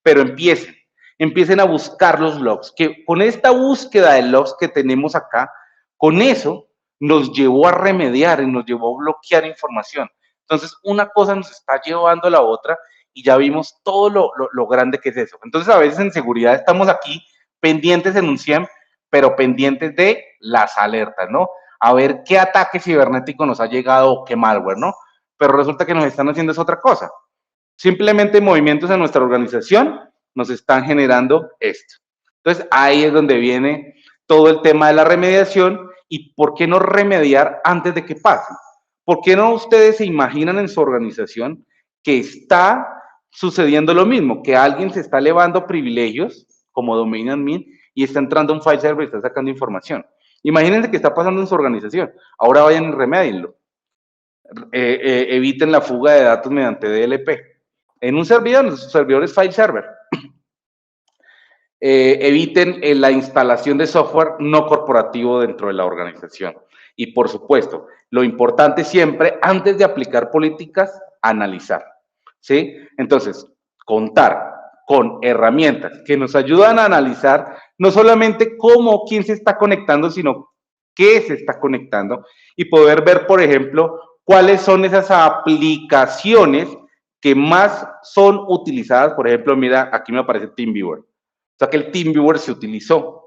pero empiecen a buscar los logs, que con esta búsqueda de logs que tenemos acá, con eso nos llevó a remediar y nos llevó a bloquear información. Entonces, una cosa nos está llevando a la otra y ya vimos todo lo grande que es eso. Entonces, a veces en seguridad estamos aquí pendientes en un SIEM, pero pendientes de las alertas, ¿no? A ver qué ataque cibernético nos ha llegado o qué malware, ¿no? Pero resulta que nos están haciendo es otra cosa. Simplemente movimientos en nuestra organización nos están generando esto. Entonces, ahí es donde viene todo el tema de la remediación y por qué no remediar antes de que pase. ¿Por qué no ustedes se imaginan en su organización que está sucediendo lo mismo? Que alguien se está elevando privilegios como domain admin y está entrando a un file server y está sacando información. Imagínense que está pasando en su organización. Ahora vayan y remedienlo. Eviten la fuga de datos mediante DLP. En un servidor, en los servidores file server. Eviten la instalación de software no corporativo dentro de la organización. Y por supuesto, lo importante siempre, antes de aplicar políticas, analizar. ¿Sí? Entonces, contar con herramientas que nos ayudan a analizar no solamente cómo, quién se está conectando, sino qué se está conectando y poder ver, por ejemplo, cuáles son esas aplicaciones que más son utilizadas. Por ejemplo, mira, aquí me aparece TeamViewer. O sea que el TeamViewer se utilizó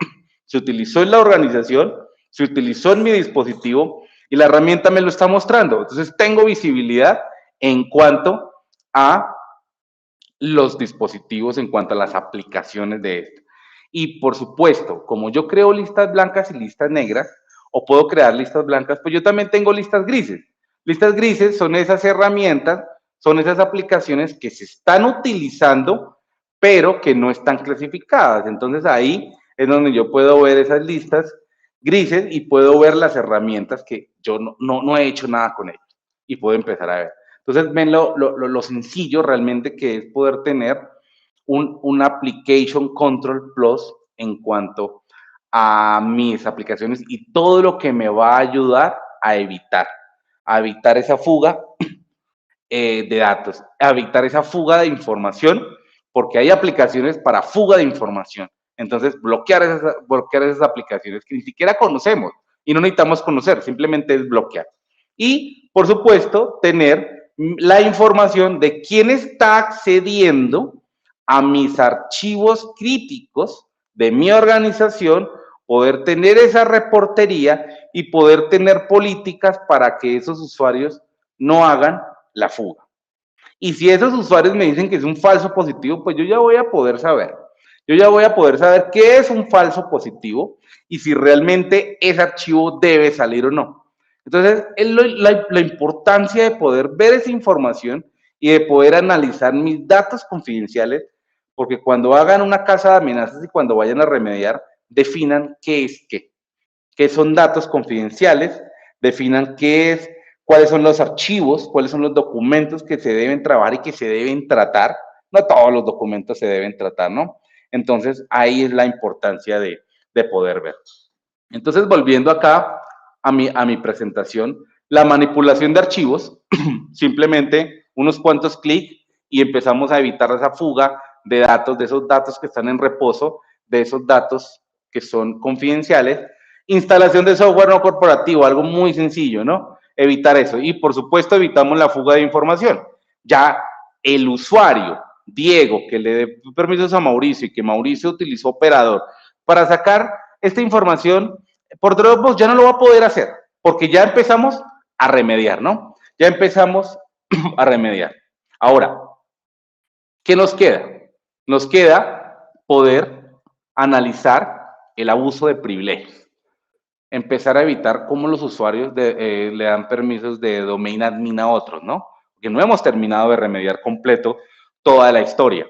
en la organización, se utilizó en mi dispositivo y la herramienta me lo está mostrando. Entonces tengo visibilidad en cuanto a los dispositivos en cuanto a las aplicaciones de esto. Y por supuesto, como yo creo listas blancas y listas negras, o puedo crear listas blancas, pues yo también tengo listas grises. Listas grises son esas herramientas, son esas aplicaciones que se están utilizando, pero que no están clasificadas. Entonces ahí es donde yo puedo ver esas listas grises y puedo ver las herramientas que yo no he hecho nada con ellas y puedo empezar a ver. Entonces ven lo sencillo realmente que es poder tener un Application Control Plus en cuanto a mis aplicaciones y todo lo que me va a ayudar a evitar esa fuga de datos, a evitar esa fuga de información, porque hay aplicaciones para fuga de información. Entonces, bloquear esas aplicaciones que ni siquiera conocemos y no necesitamos conocer, simplemente es bloquear. Y, por supuesto, tener la información de quién está accediendo a mis archivos críticos de mi organización, poder tener esa reportería y poder tener políticas para que esos usuarios no hagan la fuga. Y si esos usuarios me dicen que es un falso positivo, pues yo ya voy a poder saber. Yo ya voy a poder saber qué es un falso positivo y si realmente ese archivo debe salir o no. Entonces, es la importancia de poder ver esa información y de poder analizar mis datos confidenciales, porque cuando hagan una casa de amenazas y cuando vayan a remediar, definan qué es qué son datos confidenciales, definan cuáles son los archivos, cuáles son los documentos que se deben trabajar y que se deben tratar. No todos los documentos se deben tratar, ¿no? Entonces, ahí es la importancia de poder ver. Entonces, volviendo acá a mi presentación, la manipulación de archivos, simplemente unos cuantos clics y empezamos a evitar esa fuga de datos, de esos datos que están en reposo, de esos datos que son confidenciales. Instalación de software no corporativo, algo muy sencillo, ¿no? Evitar eso. Y por supuesto evitamos la fuga de información. Ya el usuario, Diego, que le dé permisos a Mauricio y que Mauricio utilizó Operador para sacar esta información por Dropbox, ya no lo va a poder hacer, porque ya empezamos a remediar, ¿no? Ya empezamos a remediar. Ahora, ¿qué nos queda? Nos queda poder analizar el abuso de privilegios. Empezar a evitar cómo los usuarios le dan permisos de domain admin a otros, ¿no? Porque no hemos terminado de remediar completo toda la historia.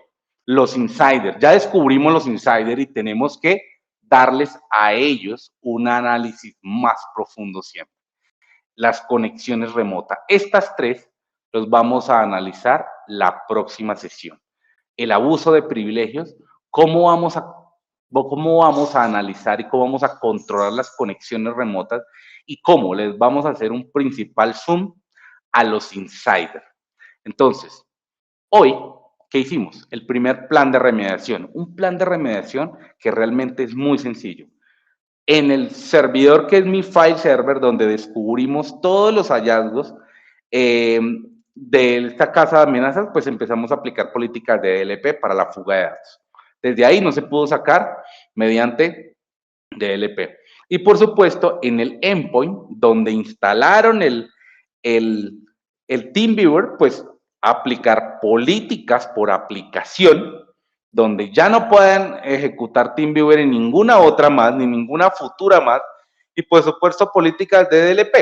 Los insiders, ya descubrimos los insiders y tenemos que darles a ellos un análisis más profundo siempre. Las conexiones remotas. Estas tres los vamos a analizar la próxima sesión. El abuso de privilegios, cómo vamos a analizar y cómo vamos a controlar las conexiones remotas y cómo les vamos a hacer un principal zoom a los insiders. Entonces, hoy, ¿qué hicimos? El primer plan de remediación. Un plan de remediación que realmente es muy sencillo. En el servidor que es mi file server, donde descubrimos todos los hallazgos de esta casa de amenazas, pues empezamos a aplicar políticas de DLP para la fuga de datos. Desde ahí no se pudo sacar mediante DLP. Y por supuesto, en el endpoint, donde instalaron el TeamViewer, pues aplicar políticas por aplicación, donde ya no puedan ejecutar TeamViewer en ninguna otra más, ni ninguna futura más, y por supuesto políticas de DLP,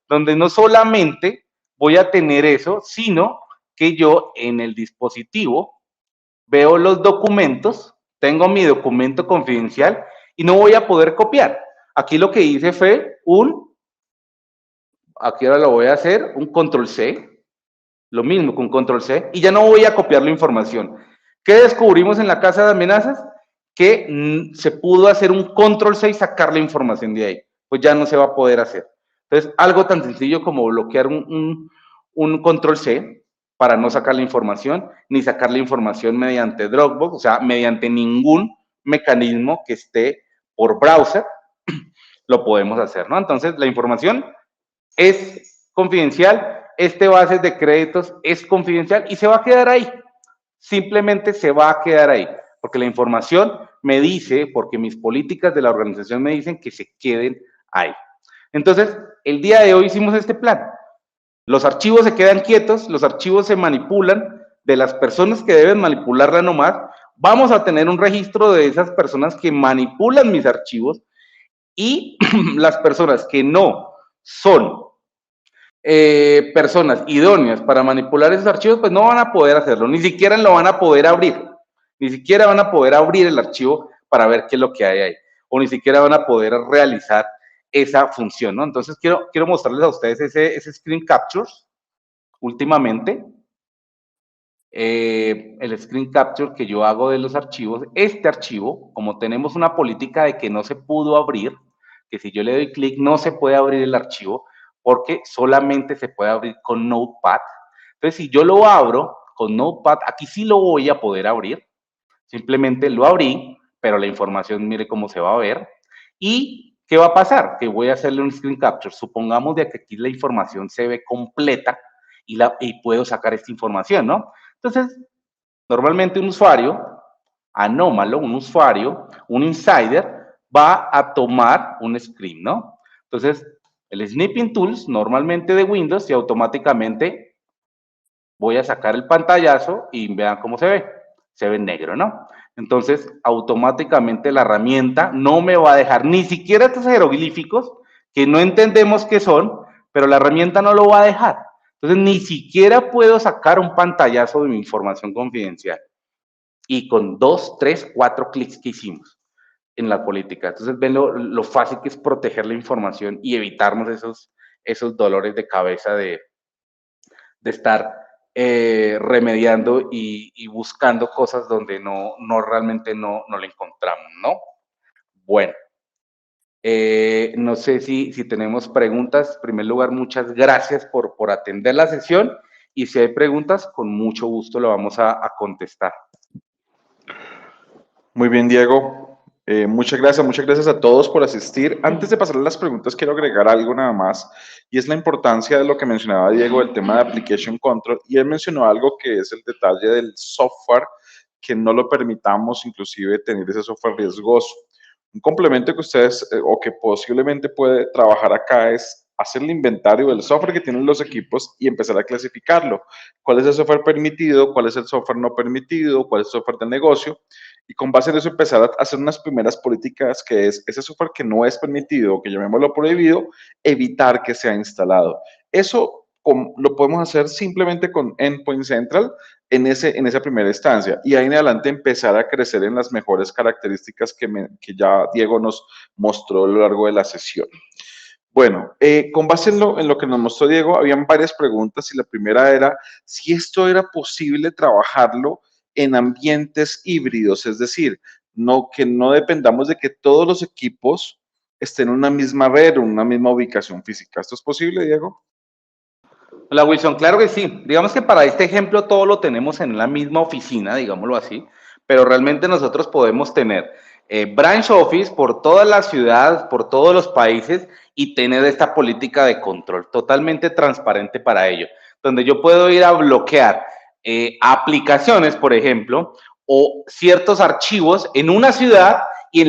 donde no solamente voy a tener eso, sino que yo en el dispositivo veo los documentos, tengo mi documento confidencial y no voy a poder copiar. Aquí lo que hice fue aquí ahora lo voy a hacer, un control C, lo mismo con control C, y ya no voy a copiar la información. ¿Qué descubrimos en la casa de amenazas? Que se pudo hacer un control C y sacar la información de ahí. Pues ya no se va a poder hacer. Entonces, algo tan sencillo como bloquear un control C para no sacar la información, ni sacar la información mediante Dropbox, o sea, mediante ningún mecanismo que esté por browser, lo podemos hacer, ¿no? Entonces, la información es confidencial, base de créditos es confidencial y se va a quedar ahí. Simplemente se va a quedar ahí, porque la información me dice, porque mis políticas de la organización me dicen que se queden ahí. Entonces, el día de hoy hicimos este plan. Los archivos se quedan quietos, los archivos se manipulan de las personas que deben manipularla nomás, vamos a tener un registro de esas personas que manipulan mis archivos y las personas que no son personas idóneas para manipular esos archivos, pues no van a poder hacerlo, ni siquiera lo van a poder abrir, ni siquiera van a poder abrir el archivo para ver qué es lo que hay ahí, o ni siquiera van a poder realizar esa función, ¿no? Entonces quiero mostrarles a ustedes ese screen capture últimamente. El screen capture que yo hago de los archivos, este archivo, como tenemos una política de que no se pudo abrir, que si yo le doy clic no se puede abrir el archivo, porque solamente se puede abrir con Notepad. Entonces, si yo lo abro con Notepad, aquí sí lo voy a poder abrir. Simplemente lo abrí, pero la información, mire cómo se va a ver. ¿Y qué va a pasar? Que voy a hacerle un screen capture. Supongamos de que aquí la información se ve completa y puedo sacar esta información, ¿no? Entonces, normalmente un usuario anómalo, un usuario, un insider, va a tomar un screen, ¿no? Entonces, el Snipping Tools normalmente de Windows y automáticamente voy a sacar el pantallazo y vean cómo se ve negro, ¿no? Entonces, automáticamente la herramienta no me va a dejar ni siquiera estos jeroglíficos que no entendemos qué son, pero la herramienta no lo va a dejar. Entonces, ni siquiera puedo sacar un pantallazo de mi información confidencial. Y con 2, 3, 4 clics que hicimos en la política. Entonces, ven lo fácil que es proteger la información y evitarnos esos dolores de cabeza de estar remediando y buscando cosas donde no realmente no la encontramos, ¿no? Bueno, no sé si tenemos preguntas. En primer lugar, muchas gracias por atender la sesión y si hay preguntas, con mucho gusto lo vamos a contestar. Muy bien, Diego. Muchas gracias a todos por asistir. Antes de pasar a las preguntas, quiero agregar algo nada más, y es la importancia de lo que mencionaba Diego, del tema de Application Control, y él mencionó algo que es el detalle del software, que no lo permitamos inclusive tener ese software riesgoso. Un complemento que ustedes o que posiblemente puede trabajar acá es hacer el inventario del software que tienen los equipos y empezar a clasificarlo. ¿Cuál es el software permitido? ¿Cuál es el software no permitido? ¿Cuál es el software de negocio? Y con base en eso empezar a hacer unas primeras políticas, que es ese software que no es permitido, que llamémoslo prohibido, evitar que sea instalado. Eso lo podemos hacer simplemente con Endpoint Central en esa primera instancia, y ahí en adelante empezar a crecer en las mejores características que ya Diego nos mostró a lo largo de la sesión. Bueno, con base en lo que nos mostró Diego, habían varias preguntas, y la primera era si esto era posible trabajarlo en ambientes híbridos, es decir, que no dependamos de que todos los equipos estén en una misma red o en una misma ubicación física. ¿Esto es posible, Diego? Hola Wilson, claro que sí. Digamos que para este ejemplo todo lo tenemos en la misma oficina, digámoslo así, pero realmente nosotros podemos tener branch office por toda la ciudad, por todos los países y tener esta política de control totalmente transparente para ello, donde yo puedo ir a bloquear aplicaciones, por ejemplo, o ciertos archivos en una ciudad y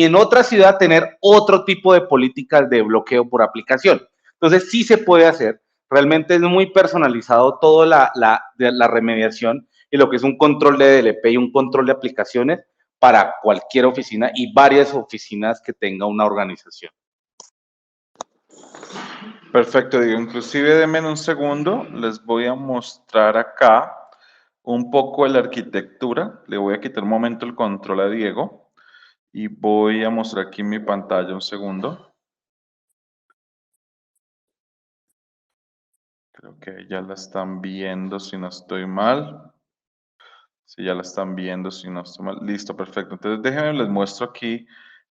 en otra ciudad tener otro tipo de políticas de bloqueo por aplicación. Entonces sí se puede hacer. Realmente es muy personalizado toda la remediación y lo que es un control de DLP y un control de aplicaciones para cualquier oficina y varias oficinas que tenga una organización. Perfecto, Diego. Inclusive, denme un segundo, les voy a mostrar acá un poco de la arquitectura. Le voy a quitar un momento el control a Diego y voy a mostrar aquí mi pantalla un segundo. Creo que ya la están viendo, si no estoy mal. Si ya la están viendo, si no estoy mal. Listo, perfecto. Entonces, déjenme, les muestro aquí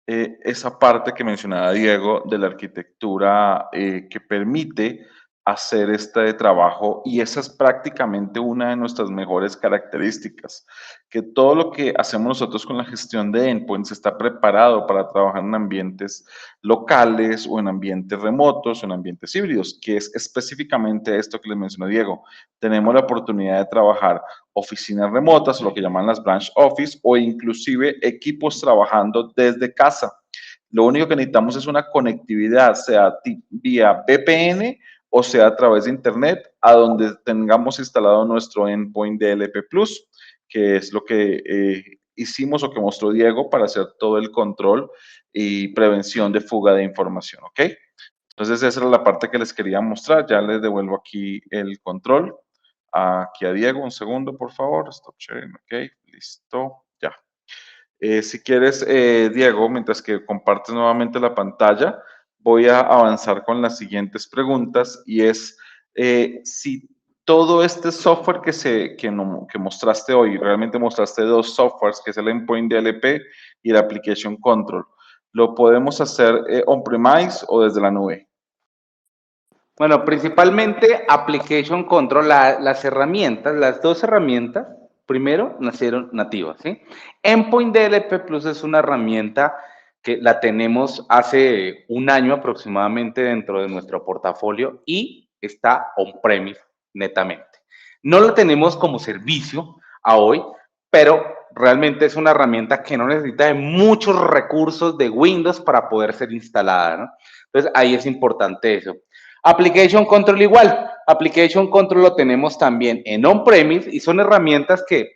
esa parte que mencionaba Diego de la arquitectura que permite hacer este trabajo, y esa es prácticamente una de nuestras mejores características, que todo lo que hacemos nosotros con la gestión de endpoints está preparado para trabajar en ambientes locales o en ambientes remotos o en ambientes híbridos, que es específicamente esto que les mencionó Diego. Tenemos la oportunidad de trabajar oficinas remotas, o lo que llaman las branch office, o inclusive equipos trabajando desde casa. Lo único que necesitamos es una conectividad, sea vía VPN o sea a través de Internet, a donde tengamos instalado nuestro endpoint DLP Plus, que es lo que hicimos o que mostró Diego para hacer todo el control y prevención de fuga de información, ¿ok? Entonces esa era la parte que les quería mostrar. Ya les devuelvo aquí el control. Aquí a Diego, un segundo, por favor. Stop sharing, ok, listo, ya. Si quieres, Diego, mientras que compartes nuevamente la pantalla, voy a avanzar con las siguientes preguntas y es si todo este software que mostraste hoy, realmente mostraste dos softwares, que es el Endpoint DLP y el Application Control, ¿lo podemos hacer on-premise o desde la nube? Bueno, principalmente Application Control, las herramientas, las dos herramientas, primero nacieron nativas, ¿sí? Endpoint DLP Plus es una herramienta que la tenemos hace un año aproximadamente dentro de nuestro portafolio y está on-premise netamente. No lo tenemos como servicio a hoy, pero realmente es una herramienta que no necesita de muchos recursos de Windows para poder ser instalada, ¿no? Entonces ahí es importante eso. Application Control igual. Application Control lo tenemos también en on-premise y son herramientas que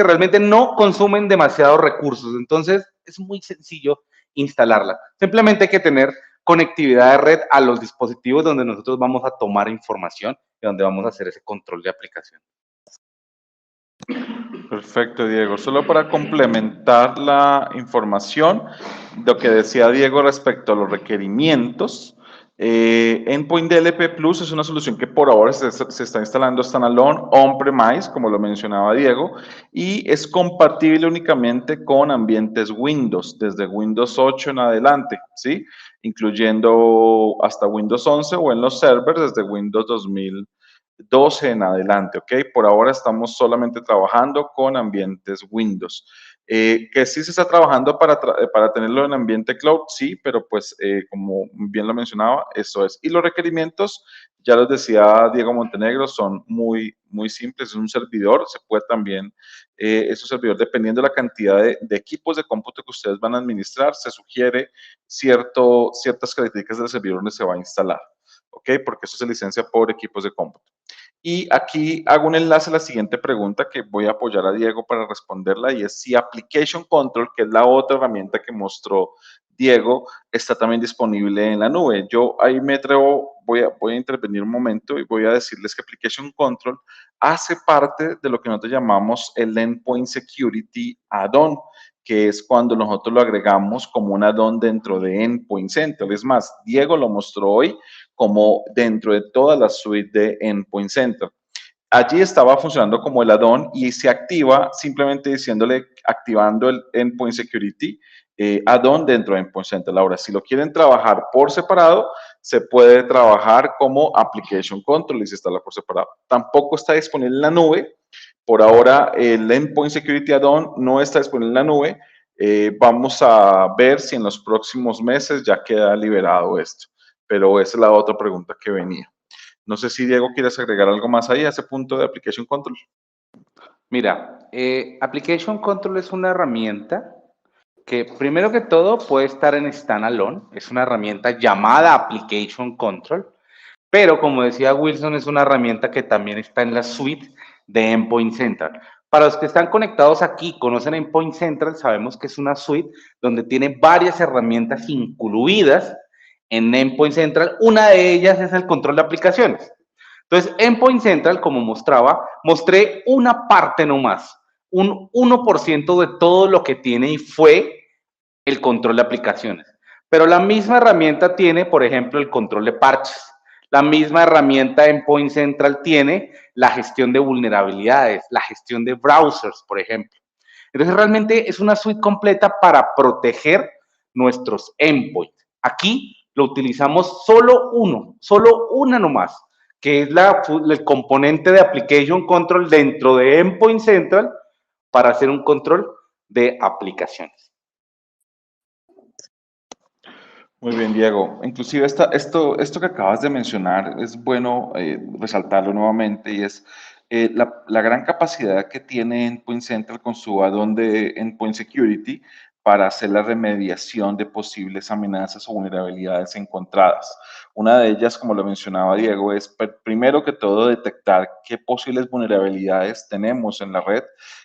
realmente no consumen demasiados recursos. Entonces es muy sencillo instalarla. Simplemente hay que tener conectividad de red a los dispositivos donde nosotros vamos a tomar información y donde vamos a hacer ese control de aplicación. Perfecto, Diego. Solo para complementar la información, lo que decía Diego respecto a los requerimientos, Endpoint DLP Plus es una solución que por ahora se está instalando standalone on-premise, como lo mencionaba Diego, y es compatible únicamente con ambientes Windows, desde Windows 8 en adelante, ¿sí? Incluyendo hasta Windows 11 o en los servers desde Windows 2012 en adelante, ¿ok? Por ahora estamos solamente trabajando con ambientes Windows. Que sí se está trabajando para tenerlo en ambiente cloud, sí, pero pues como bien lo mencionaba, eso es. Y los requerimientos, ya los decía Diego Montenegro, son muy simples. Es un servidor, se puede también, es un servidor dependiendo de la cantidad de equipos de cómputo que ustedes van a administrar, se sugiere ciertas características del servidor donde se va a instalar, ¿ok? Porque eso se licencia por equipos de cómputo. Y aquí hago un enlace a la siguiente pregunta que voy a apoyar a Diego para responderla y es si Application Control, que es la otra herramienta que mostró Diego, está también disponible en la nube. Yo ahí me atrevo, voy a intervenir un momento y voy a decirles que Application Control hace parte de lo que nosotros llamamos el Endpoint Security Add-on, que es cuando nosotros lo agregamos como un add-on dentro de Endpoint Center. Es más, Diego lo mostró hoy como dentro de toda la suite de Endpoint Center. Allí estaba funcionando como el add-on y se activa simplemente activando el Endpoint Security add-on dentro de Endpoint Center. Ahora, si lo quieren trabajar por separado, se puede trabajar como Application Control y se instala por separado. Tampoco está disponible en la nube. Por ahora, el Endpoint Security Add-on no está disponible en la nube. Vamos a ver si en los próximos meses ya queda liberado esto. Pero esa es la otra pregunta que venía. No sé si Diego quieres agregar algo más ahí a ese punto de Application Control. Mira, Application Control es una herramienta que primero que todo puede estar en standalone. Es una herramienta llamada Application Control, pero como decía Wilson, es una herramienta que también está en la suite de Endpoint Central. Para los que están conectados aquí, conocen Endpoint Central, sabemos que es una suite donde tiene varias herramientas incluidas en Endpoint Central. Una de ellas es el control de aplicaciones. Entonces, Endpoint Central, como mostré una parte nomás, un 1% de todo lo que tiene y fue el control de aplicaciones. Pero la misma herramienta tiene, por ejemplo, el control de parches. La misma herramienta Endpoint Central tiene la gestión de vulnerabilidades, la gestión de browsers, por ejemplo. Entonces, realmente es una suite completa para proteger nuestros endpoints. Aquí lo utilizamos solo una nomás, que es el componente de Application Control dentro de Endpoint Central para hacer un control de aplicaciones. Muy bien, Diego. Inclusive esto que acabas de mencionar es bueno resaltarlo nuevamente y es la gran capacidad que tiene Endpoint Central con su add-on de Endpoint Security para hacer la remediación de posibles amenazas o vulnerabilidades encontradas. Una de ellas, como lo mencionaba Diego, es primero que todo detectar qué posibles vulnerabilidades tenemos en la red,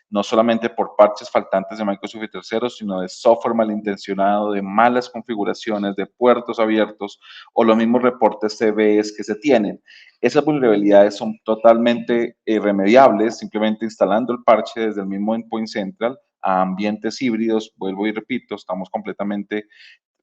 no solamente por parches faltantes de Microsoft y terceros, sino de software malintencionado, de malas configuraciones, de puertos abiertos o los mismos reportes CVEs que se tienen. Esas vulnerabilidades son totalmente remediables, simplemente instalando el parche desde el mismo Endpoint Central a ambientes híbridos. Vuelvo y repito, estamos completamente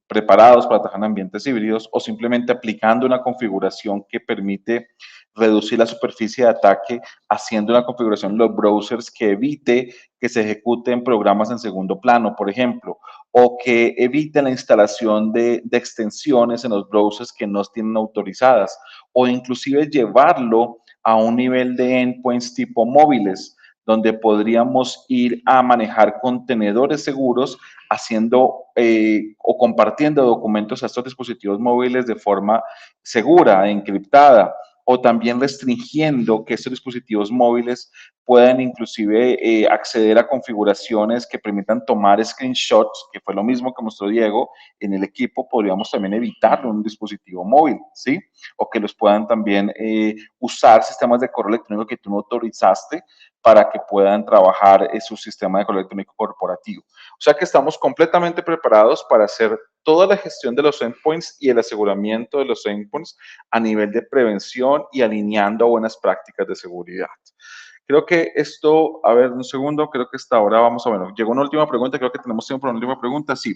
preparados para trabajar en ambientes híbridos o simplemente aplicando una configuración que permite reducir la superficie de ataque haciendo una configuración en los browsers que evite que se ejecuten programas en segundo plano, por ejemplo, o que evite la instalación de extensiones en los browsers que no tienen autorizadas, o inclusive llevarlo a un nivel de endpoints tipo móviles, donde podríamos ir a manejar contenedores seguros haciendo o compartiendo documentos a estos dispositivos móviles de forma segura, encriptada, o también restringiendo que estos dispositivos móviles puedan inclusive acceder a configuraciones que permitan tomar screenshots, que fue lo mismo que mostró Diego en el equipo. Podríamos también evitarlo en un dispositivo móvil, ¿sí? O que los puedan también usar sistemas de correo electrónico que tú no autorizaste para que puedan trabajar su sistema de correo electrónico corporativo. O sea que estamos completamente preparados para hacer toda la gestión de los endpoints y el aseguramiento de los endpoints a nivel de prevención y alineando a buenas prácticas de seguridad. Creo que esto, a ver, un segundo, creo que hasta ahora vamos a ver. Llegó una última pregunta, creo que tenemos tiempo para una última pregunta, sí.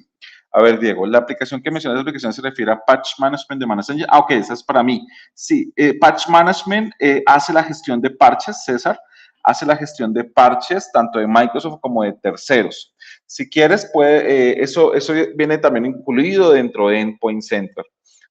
A ver, Diego, la aplicación que mencionas, la aplicación se refiere a Patch Management de Management. Ah, ok, esa es para mí. Sí, Patch Management hace la gestión de parches, César, hace la gestión de parches tanto de Microsoft como de terceros. Si quieres, eso viene también incluido dentro de Endpoint Center.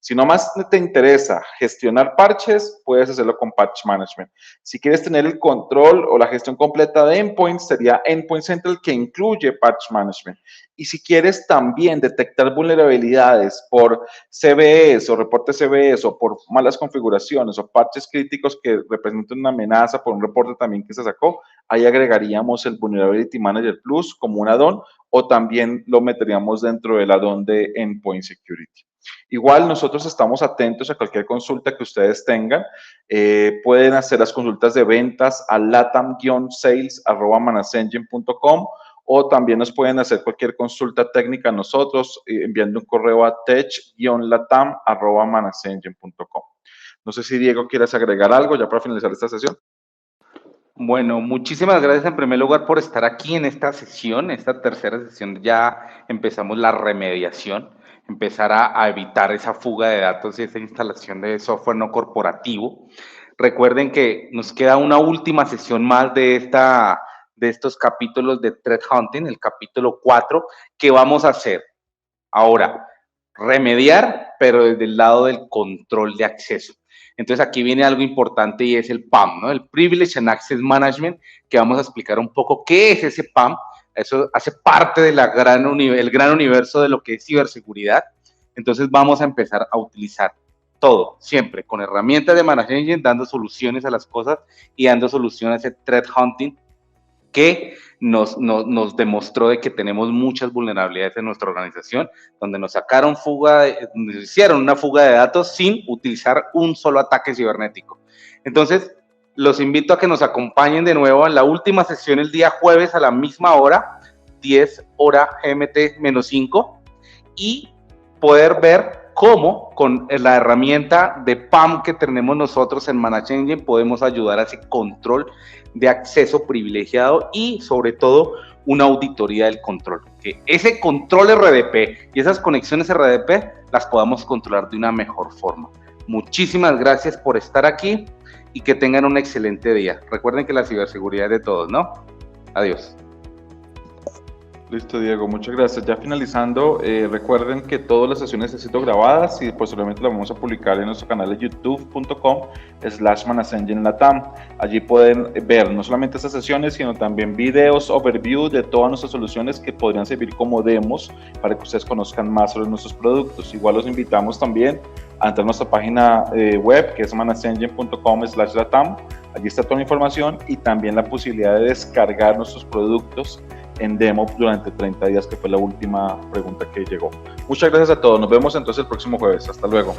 Si nomás te interesa gestionar parches, puedes hacerlo con Patch Management. Si quieres tener el control o la gestión completa de endpoints, sería Endpoint Central, que incluye Patch Management. Y si quieres también detectar vulnerabilidades por CVEs o reportes CVEs o por malas configuraciones o parches críticos que representen una amenaza por un reporte también que se sacó, ahí agregaríamos el Vulnerability Manager Plus como un add-on o también lo meteríamos dentro del add-on de Endpoint Security. Igual nosotros estamos atentos a cualquier consulta que ustedes tengan. Pueden hacer las consultas de ventas a latam-sales@manasengine.com o también nos pueden hacer cualquier consulta técnica a nosotros enviando un correo a tech-latam@manasengine.com. No sé si Diego quieres agregar algo ya para finalizar esta sesión. Bueno, muchísimas gracias en primer lugar por estar aquí en esta sesión, esta tercera sesión. Ya empezamos la remediación, empezar a evitar esa fuga de datos y esa instalación de software no corporativo. Recuerden que nos queda una última sesión más de estos capítulos de Threat Hunting, el capítulo 4, que vamos a hacer ahora, remediar, pero desde el lado del control de acceso. Entonces aquí viene algo importante y es el PAM, ¿no? El Privilege and Access Management, que vamos a explicar un poco qué es ese PAM. Eso hace parte del gran universo de lo que es ciberseguridad. Entonces vamos a empezar a utilizar todo, siempre, con herramientas de Management Engine, dando soluciones a las cosas y dando soluciones a ese threat hunting que nos demostró de que tenemos muchas vulnerabilidades en nuestra organización, donde nos hicieron una fuga de datos sin utilizar un solo ataque cibernético. Entonces, los invito a que nos acompañen de nuevo en la última sesión el día jueves a la misma hora, 10 hora GMT-5, y poder ver cómo con la herramienta de PAM que tenemos nosotros en Management Engine podemos ayudar a ese control de acceso privilegiado y sobre todo una auditoría del control. Que ese control RDP y esas conexiones RDP las podamos controlar de una mejor forma. Muchísimas gracias por estar aquí y que tengan un excelente día. Recuerden que la ciberseguridad es de todos, ¿no? Adiós. Listo, Diego, muchas gracias. Ya finalizando, recuerden que todas las sesiones han sido grabadas y posteriormente las vamos a publicar en nuestro canal de youtube.com/manasengine-latam. Allí pueden ver no solamente estas sesiones, sino también videos, overview de todas nuestras soluciones que podrían servir como demos para que ustedes conozcan más sobre nuestros productos. Igual los invitamos también a entrar a nuestra página web, que es manasengine.com/latam. Allí está toda la información y también la posibilidad de descargar nuestros productos en demo durante 30 días, que fue la última pregunta que llegó. Muchas gracias a todos. Nos vemos entonces el próximo jueves. Hasta luego.